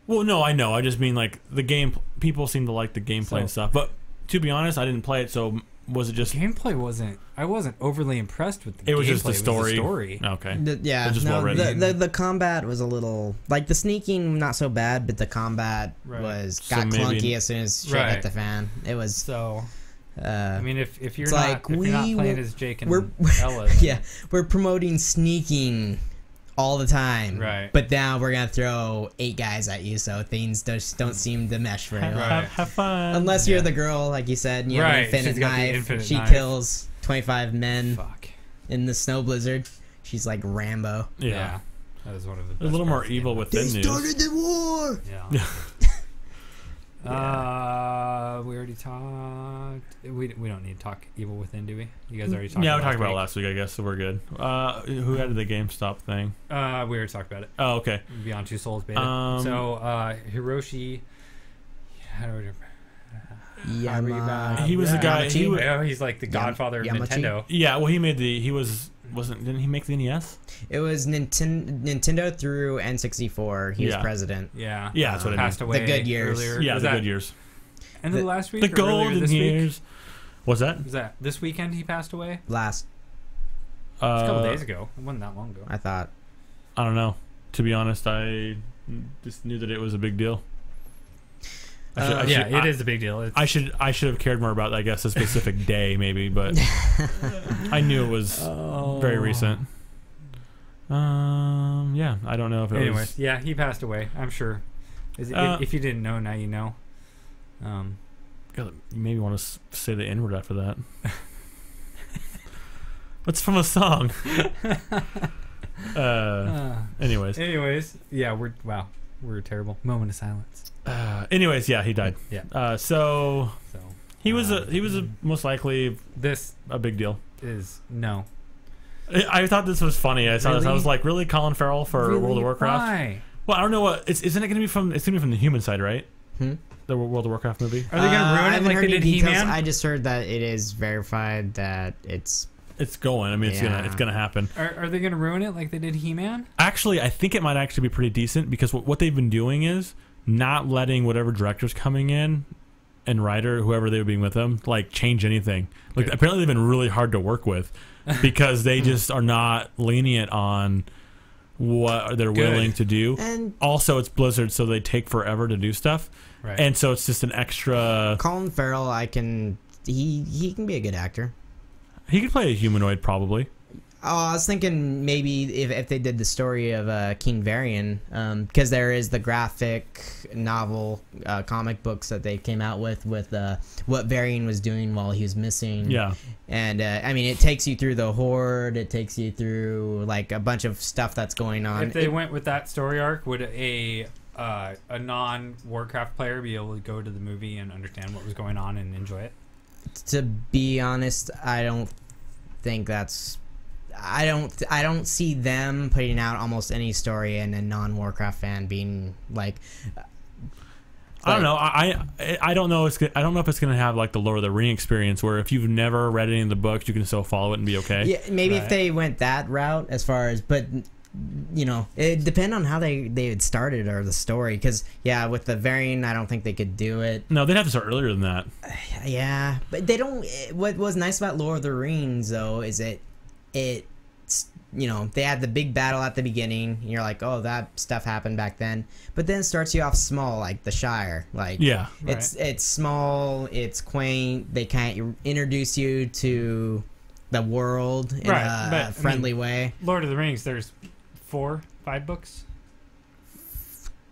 Well, no, I know. I just mean like the game. People seem to like the gameplay and stuff, but to be honest, I didn't play it, so. Was it just gameplay? I wasn't overly impressed with the gameplay. It was just the story. Okay. The combat was a little like the sneaking, not so bad, but the combat got clunky as soon as shit hit the fan. It was so. I mean, if you're not playing as Jake and Ella, we're promoting sneaking all the time, right? But now we're gonna throw 8 guys at you, so things just don't seem to mesh very well. Have fun. Unless you're the girl, like you said, and you have an infinite knife. She kills 25 men in the snow blizzard. She's like Rambo. Yeah. That is one of the best. A little more evil within news. They started the war. Yeah. We already talked. We don't need to talk Evil Within, do we? You guys already talked. Yeah, we talked about it last week, I guess, so we're good. Who had the GameStop thing? We already talked about it. Oh, okay. Beyond Two Souls beta. Hiroshi. He was the guy. He's like the godfather of Nintendo. Yeah, well, he made the. Didn't he make the NES? It was Nintendo through N64. He was president. Yeah, that's what it passed away. The good years. Earlier. Yeah, the good years. End of last week. The golden years. What's that? Was that this weekend he passed away? Last. It was a couple days ago. It wasn't that long ago. I thought. I don't know. To be honest, I just knew that it was a big deal. It is a big deal. I should have cared more about, I guess, a specific day, maybe, but I knew it was very recent. Yeah, I don't know if it was. Yeah, he passed away. I'm sure. If you didn't know, now you know. You maybe want to say the N-word after that. What's from a song? Anyways, yeah, we're terrible. Moment of silence. Anyways, yeah, he died. Yeah. So he was most likely a big deal. No. I thought this was funny. I saw this. I was like, really, Colin Farrell for World of Warcraft? Why? Well, I don't know what. Isn't it going to be from? It's going to be from the human side, right? The World of Warcraft movie. Are they going to ruin it like they did He-Man? I just heard that it is verified that it's going. I mean, it's gonna happen. Are they going to ruin it like they did He-Man? Actually, I think it might actually be pretty decent because what they've been doing is not letting whatever director's coming in and writer, whoever they were being with them, like change anything. Like apparently they've been really hard to work with because they just are not lenient on what they're willing to do. And also, it's Blizzard, so they take forever to do stuff. Right. And so it's just an extra. Colin Farrell, he can be a good actor. He could play a humanoid, probably. Oh, I was thinking maybe if they did the story of King Varian, because there is the graphic novel comic books that they came out with what Varian was doing while he was missing. Yeah. And I mean, it takes you through the Horde. It takes you through like a bunch of stuff that's going on. If they went with that story arc, would a non-Warcraft player be able to go to the movie and understand what was going on and enjoy it? To be honest, I don't think that's. I don't see them putting out almost any story and a non-Warcraft fan being like. I don't know. I don't know. I don't know if it's gonna have like the Lord of the Rings experience where if you've never read any of the books, you can still follow it and be okay. Yeah, maybe if they went that route as far as, but you know, it depend on how they had started or the story. Because with the Varian, I don't think they could do it. No, they'd have to start earlier than that. Yeah, but they don't. What was nice about Lord of the Rings though is it, you know, they had the big battle at the beginning. And you're like, oh, that stuff happened back then. But then it starts you off small, like the Shire. Like, it's small, it's quaint. They kind of introduce you to the world in a friendly way. Lord of the Rings, there's 4-5 books.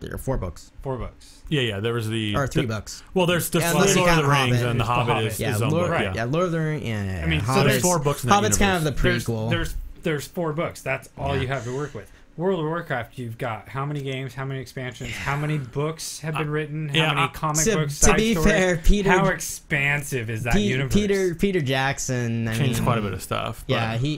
There are 4 books. 4 books. Yeah. There was or 3 books. Well, there's Lord of the Rings and The Hobbit is his own book. Right. Yeah, Lord of the Rings. Yeah. I mean, Hobbit's, so there's 4 books in that Hobbit's kind of the prequel. There's 4 books. That's all you have to work with. World of Warcraft, you've got how many games, how many expansions, how many books have been written, how many comic books, to be stories, fair, Peter, how expansive is that universe? Peter Jackson changed quite a bit of stuff. Yeah, he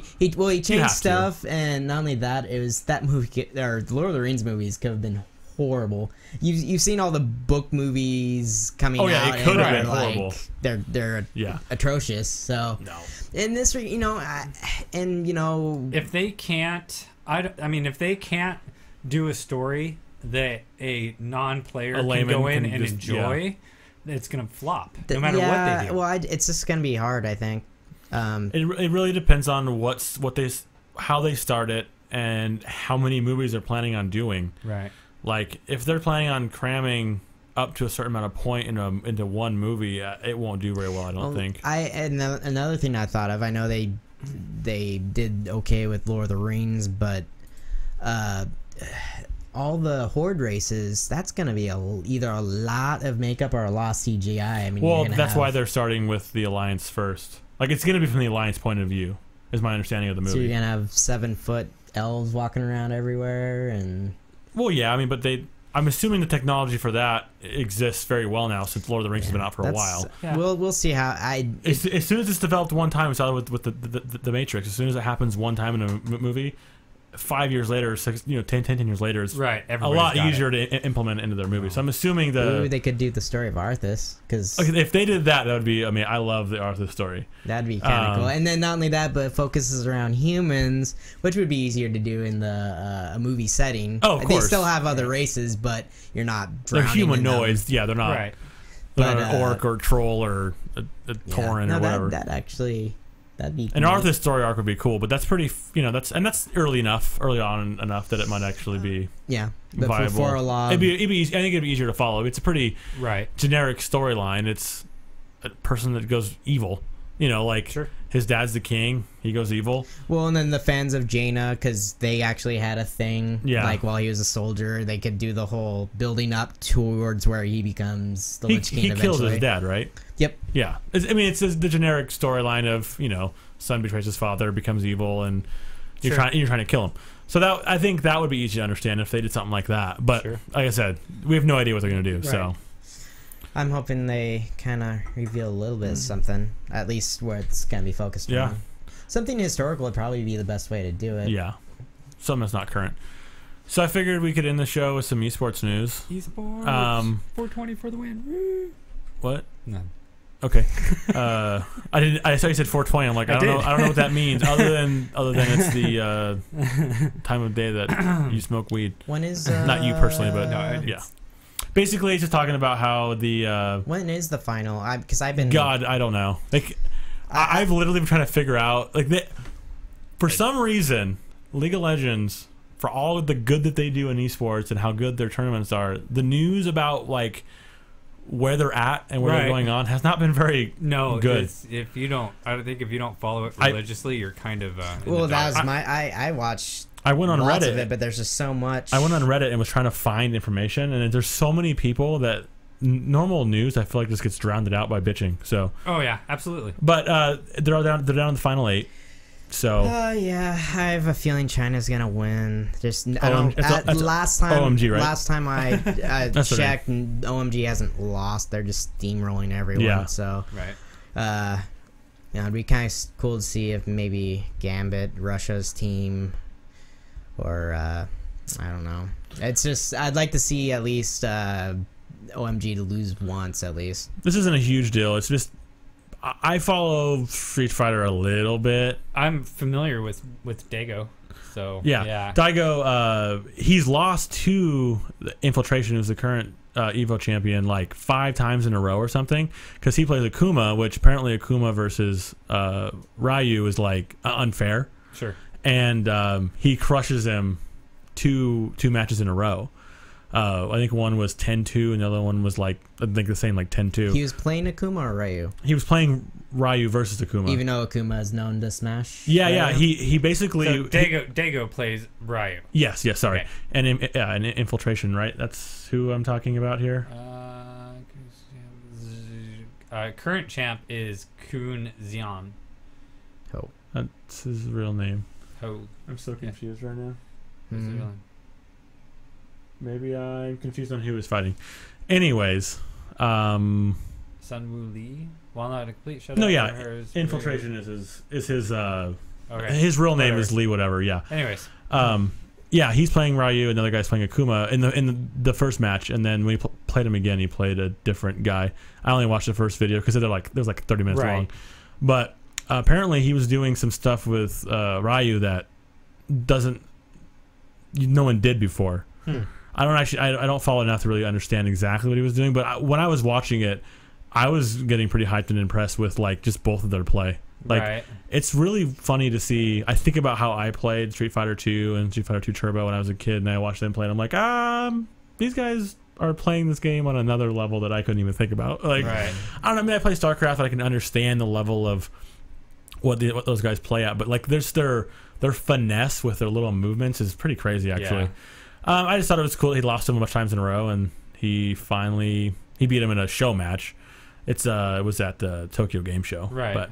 changed stuff, and not only that, it was that movie, or Lord of the Rings movies could have been horrible. You've seen all the book movies coming out. It could have been horrible. They're atrocious. So in this, if they can't. If they can't do a story that a non-player can go in and enjoy, it's gonna flop no matter what they do. Well, it's just gonna be hard, I think. It really depends on how they start it and how many movies they're planning on doing. Right. Like if they're planning on cramming up to a certain amount of point into one movie, it won't do very well. I don't think. Another thing I thought of. I know they did okay with Lord of the Rings, but all the horde races, that's going to be either a lot of makeup or a lot of CGI. I mean, that's why they're starting with the Alliance first. Like, it's going to be from the Alliance point of view, is my understanding of the movie. So you're going to have 7-foot elves walking around everywhere, and... Well, yeah, but I'm assuming the technology for that exists very well now since Lord of the Rings has been out for a while. Yeah. We'll see how as soon as it's developed one time, we saw it with the Matrix. As soon as it happens one time in a movie, 5 years later, 10 years later, it's a lot easier to implement into their movie. So I'm assuming maybe they could do the story of Arthas, because if they did that would be. I mean, I love the Arthas story. That'd be kind of cool. And then not only that, but it focuses around humans, which would be easier to do in the a movie setting. Oh, of course. They still have other races, but you're not. They're humanoids. Yeah, they're not. Right. They're not an orc or troll or a tauren or whatever. That'd be an Arthas story arc would be cool, but that's pretty, that's early on enough that it might actually be viable. For a lot, it'd be easy, I think it'd be easier to follow. It's a pretty generic storyline. It's a person that goes evil, his dad's the king, he goes evil. Well, and then the fans of Jaina, because they actually had a thing, like while he was a soldier, they could do the whole building up towards where he becomes the Lich King eventually. He kills his dad, right? Yep. Yeah. It's the generic storyline of, son betrays his father, becomes evil, and you're trying to kill him. So I think that would be easy to understand if they did something like that. But like I said, we have no idea what they're going to do. Right. So I'm hoping they kind of reveal a little bit of something, at least where it's going to be focused on. Something historical would probably be the best way to do it. Yeah. Something that's not current. So I figured we could end the show with some esports news. Esports. 420 for the win. Woo. What? None. Okay. I saw you said 420. I'm like, I don't know what that means other than it's the time of day that you smoke weed. When is not you personally, but yeah. Basically, it's just talking about how the when is the final? Because I've been I don't know. Like I've literally been trying to figure out for some reason League of Legends, for all of the good that they do in esports and how good their tournaments are, the news about where they're at and where they're going on has not been very good. If you don't follow it religiously, you're kind of well, that was I watched. I went on lots Reddit, of it, but there's just so much. I went on Reddit and was trying to find information, and there's so many people that normal news I feel like just gets drowned out by bitching. So oh yeah, absolutely. But they're down in the final 8. So yeah, I have a feeling China's gonna win. Just last time, OMG, right? Last time I checked, OMG hasn't lost. They're just steamrolling everyone. Yeah. So it'd be kind of cool to see if maybe Gambit, Russia's team, or I don't know. It's just I'd like to see at least OMG to lose once at least. This isn't a huge deal. It's just I follow Street Fighter a little bit. I'm familiar with Dago, so yeah. Daigo, he's lost to Infiltration, who's the current Evo champion, 5 times in a row or something, because he plays Akuma, which apparently Akuma versus Ryu is unfair. Sure. And he crushes him two matches in a row. I think one was 10-2 and the other one was like, I think the same, like 10-2. He was playing Akuma or Ryu? He was playing Ryu versus Akuma. Even though Akuma is known to smash? Yeah. He basically... So Dago plays Ryu. Yes, sorry. Okay. And in Infiltration, right? That's who I'm talking about here. Current champ is Kun Xian. Oh. That's his real name. Oh. I'm so confused right now. Mm-hmm. Maybe I'm confused on who is fighting. Anyways, Sun Wu Li. While not a complete shut. No, yeah. Infiltration is his okay. His real name is Lee whatever, yeah. Anyways. Yeah, he's playing Ryu, another guy's playing Akuma in the first match, and then when he played him again, he played a different guy. I only watched the first video because they're like 30 minutes long. But apparently he was doing some stuff with Ryu that no one did before. I don't follow enough to really understand exactly what he was doing, but when I was watching it, I was getting pretty hyped and impressed with like just both of their play. Like it's really funny to see. I think about how I played Street Fighter 2 and Street Fighter 2 Turbo when I was a kid, and I watched them play, and I'm like, these guys are playing this game on another level that I couldn't even think about. Like, I don't know. I mean, I play StarCraft, and I can understand the level of what those guys play at, but like, there's their finesse with their little movements is pretty crazy, actually. Yeah. I just thought it was cool. He lost him a bunch of times in a row, and he beat him in a show match. It was at the Tokyo Game Show, but.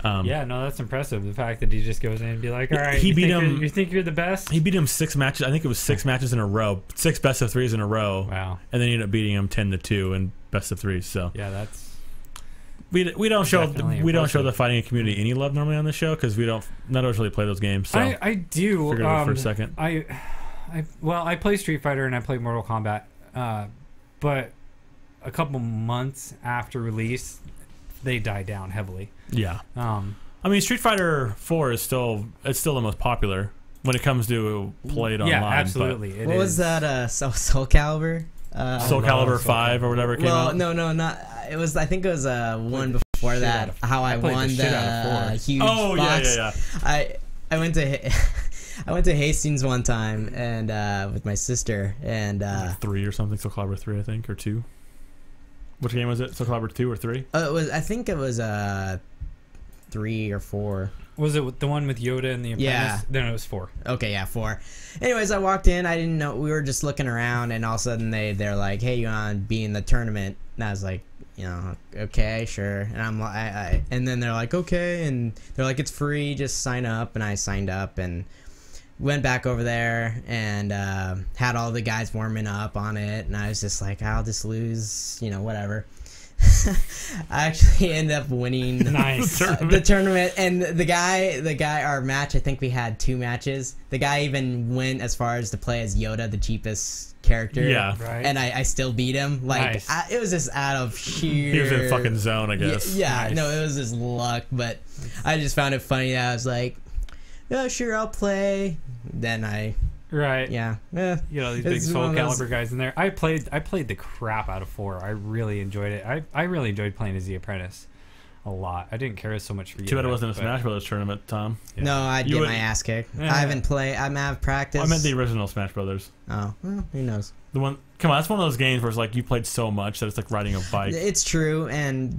Yeah, no, that's impressive. The fact that he just goes in and be like, all right, he beat him. You think you're the best? He beat him 6 matches. I think it was 6 matches in a row, 6 best of 3s in a row. Wow! And then he ended up beating him 10-2 in best of 3s. So yeah, that's we don't show the fighting community any love normally on the show because none of us really play those games. So I do. Figured it out for a second. I play Street Fighter and I play Mortal Kombat, but a couple months after release, they die down heavily. Yeah. I mean, Street Fighter 4 is still the most popular when it comes to played online. Yeah, absolutely. What was that? Soul Calibur? Soul Calibur 5 or whatever came out. No, not. It was. I think it was one before that. How I won the huge box. Yeah. I went to. I went to Hastings one time and with my sister and 3 or something. Soul Calibur 3, I think, or 2. Which game was it? Soul Calibur 2 or 3? It was. I think it was 3 or 4. Was it the one with Yoda and the Apprentice? Yeah. No, it was 4. Okay, yeah, 4. Anyways, I walked in. I didn't know. We were just looking around, and all of a sudden they're like, "Hey, you want to be in the tournament?" And I was like, okay, sure. And I'm like, and then they're like, okay, and they're like, it's free, just sign up. And I signed up and went back over there and had all the guys warming up on it, and I was just like, I'll just lose, whatever. I actually ended up winning the tournament, and the guy, our match, I think we had 2 matches. The guy even went as far as to play as Yoda, the cheapest character. Yeah, right. And I still beat him. Like, it was just out of sheer. He was in fucking zone, I guess. Yeah, no, it was just luck, but I just found it funny that I was like, yeah, sure, I'll play. Then yeah. These big Soul Calibur guys in there. I played the crap out of 4. I really enjoyed it. I really enjoyed playing as the Apprentice a lot. I didn't care so much for you. Too bad it wasn't a Smash Brothers tournament, Tom. Yeah. No, I'd get my ass kicked. Yeah. I haven't played. I have practice. I meant the original Smash Brothers. Oh, well, who knows? The one. Come on, that's one of those games where it's like you played so much that it's like riding a bike. It's true,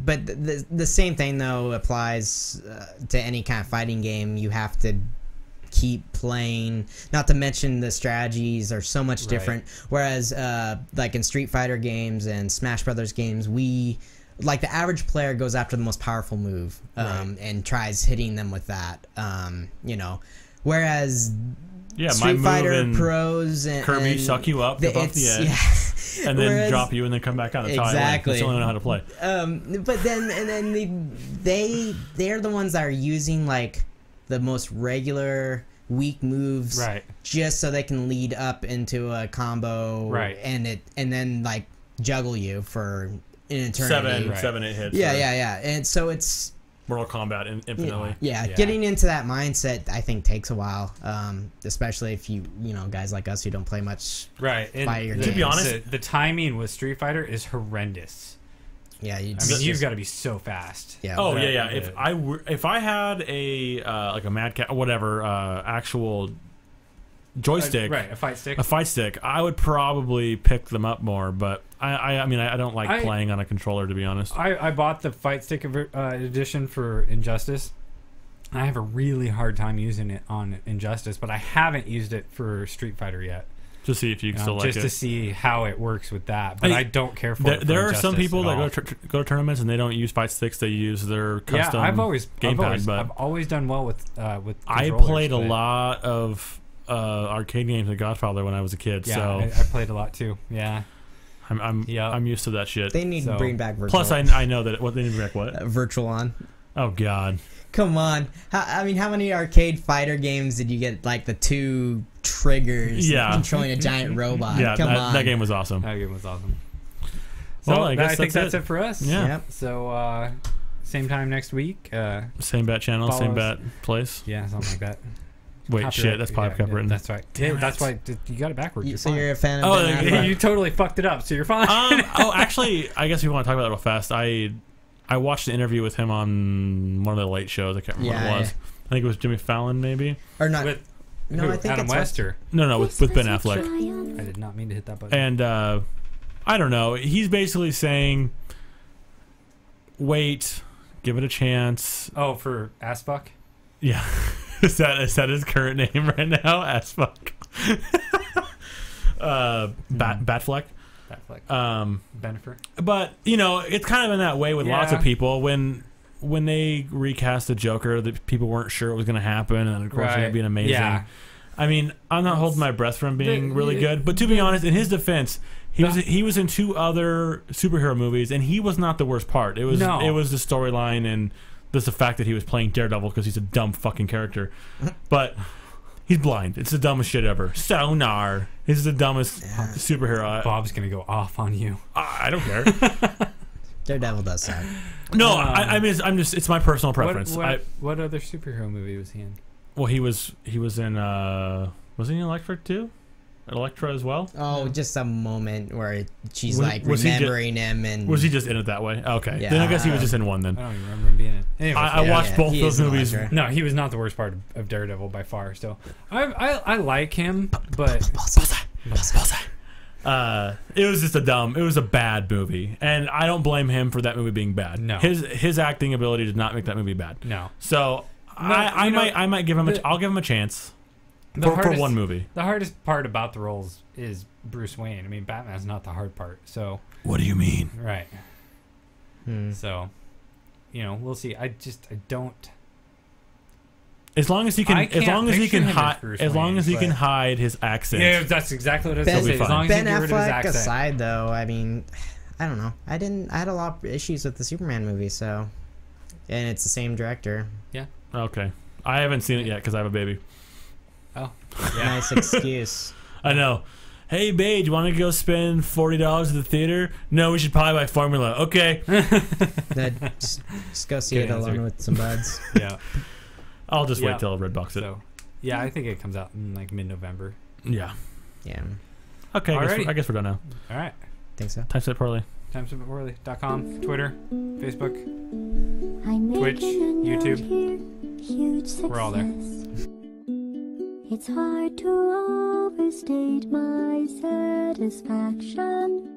but the same thing though applies to any kind of fighting game. You have to keep playing, not to mention the strategies are so much different, whereas like in Street Fighter games and Smash Brothers games, the average player goes after the most powerful move and tries hitting them with that, whereas Street Fighter pros and Kirby suck you up, jump off the edge, and then drop you and then come back on. That's exactly. That's the only know how to play. But then they're the ones that are using like the most regular weak moves, just so they can lead up into a combo, and then like juggle you for an eternity. 7-8 hits. Yeah. And so it's Mortal Kombat infinitely. Yeah, getting into that mindset I think takes a while, especially if you guys like us who don't play much fighter games. To be honest, the timing with Street Fighter is horrendous. Yeah, you've got to be so fast. Yeah. Oh yeah. If I had a like a Mad Cat, whatever, actual joystick, right? A fight stick. I would probably pick them up more, but I mean, I don't like playing on a controller, to be honest. I bought the fight stick edition for Injustice. I have a really hard time using it on Injustice, but I haven't used it for Street Fighter yet. To see if you can still like it. Just to see how it works with that. But I don't care for it. There are some people that go to tournaments and they don't use fight sticks. They use their custom gamepad. I've always done well with I played a lot of arcade games with Godfather when I was a kid. Yeah, so I played a lot too. Yeah. I'm used to that shit. They need to bring back Virtual. Plus, I know that they need to bring back what? Virtual On. Oh God. Come on. How many arcade fighter games did you get, like, the 2 triggers controlling a giant robot? Yeah, Come on. That game was awesome. So well, I think that's it for us. Yeah. Yep. So, same time next week. Same bat channel, same bat place. Yeah, something like that. Wait, Copyright. shit, that's probably copywritten. That's right. That's why you got it backwards. So you're a fan of Ben Affleck? You totally fucked it up, so you're fine. Actually, I guess we want to talk about it real fast. I watched an interview with him on one of the late shows. I can't remember what it was. I think it was Jimmy Fallon, maybe. Or not. With no, I think Adam it's West or no, with Ben Affleck. I did not mean to hit that button. And I don't know. He's basically saying, wait, give it a chance. Oh, for ass fuck? Yeah. Is that his current name right now? Ass fuck. Batfleck. Bennifer. But it's kind of in that way with lots of people when they recast the Joker, that people weren't sure it was going to happen, and of course it ended up being amazing. Yeah. I mean, I'm not holding my breath from being really good, but to be honest, in his defense, he was in 2 other superhero movies, and he was not the worst part. It was the storyline and just the fact that he was playing Daredevil because he's a dumb fucking character, but. He's blind. It's the dumbest shit ever. Sonar. He's the dumbest superhero. Bob's gonna go off on you. I don't care. Daredevil does suck. No, I'm just. It's my personal preference. What other superhero movie was he in? Well, he was in. Was he in Electra too? Electra as well. Oh, just a moment where she's remembering him, and was he just in it that way? Okay, then I guess he was just in one. Then I don't even remember him being in it. Anyways, I watched both those movies. No, he was not the worst part of Daredevil by far. So I like him, but it was just it was a bad movie, and I don't blame him for that movie being bad. No, his acting ability did not make that movie bad. No, so I might give him I'll give him a chance. For one movie. The hardest part about the roles is Bruce Wayne. I mean, Batman's not the hard part. So what do you mean? Right. So, we'll see. I don't. As long as he can, hide his accent. Yeah, that's exactly what I was saying. As long as Ben Affleck aside, though, I mean, I don't know. I had a lot of issues with the Superman movie, so, and it's the same director. Yeah. Okay. I haven't seen it yet because I have a baby. Oh, yeah. Nice excuse. I know. Hey, babe, do you want to go spend $40 at the theater? No, we should probably buy formula. Okay. Just go see it alone with some buds. Yeah. I'll just wait till I Redbox it. So, yeah, I think it comes out in like mid-November. Yeah. Yeah. Okay, I guess we're done now. All right. Think so. TimesPitPoorly. TimesPitPoorly.com, Twitter, Facebook, Twitch, YouTube. We're all there. It's hard to overstate my satisfaction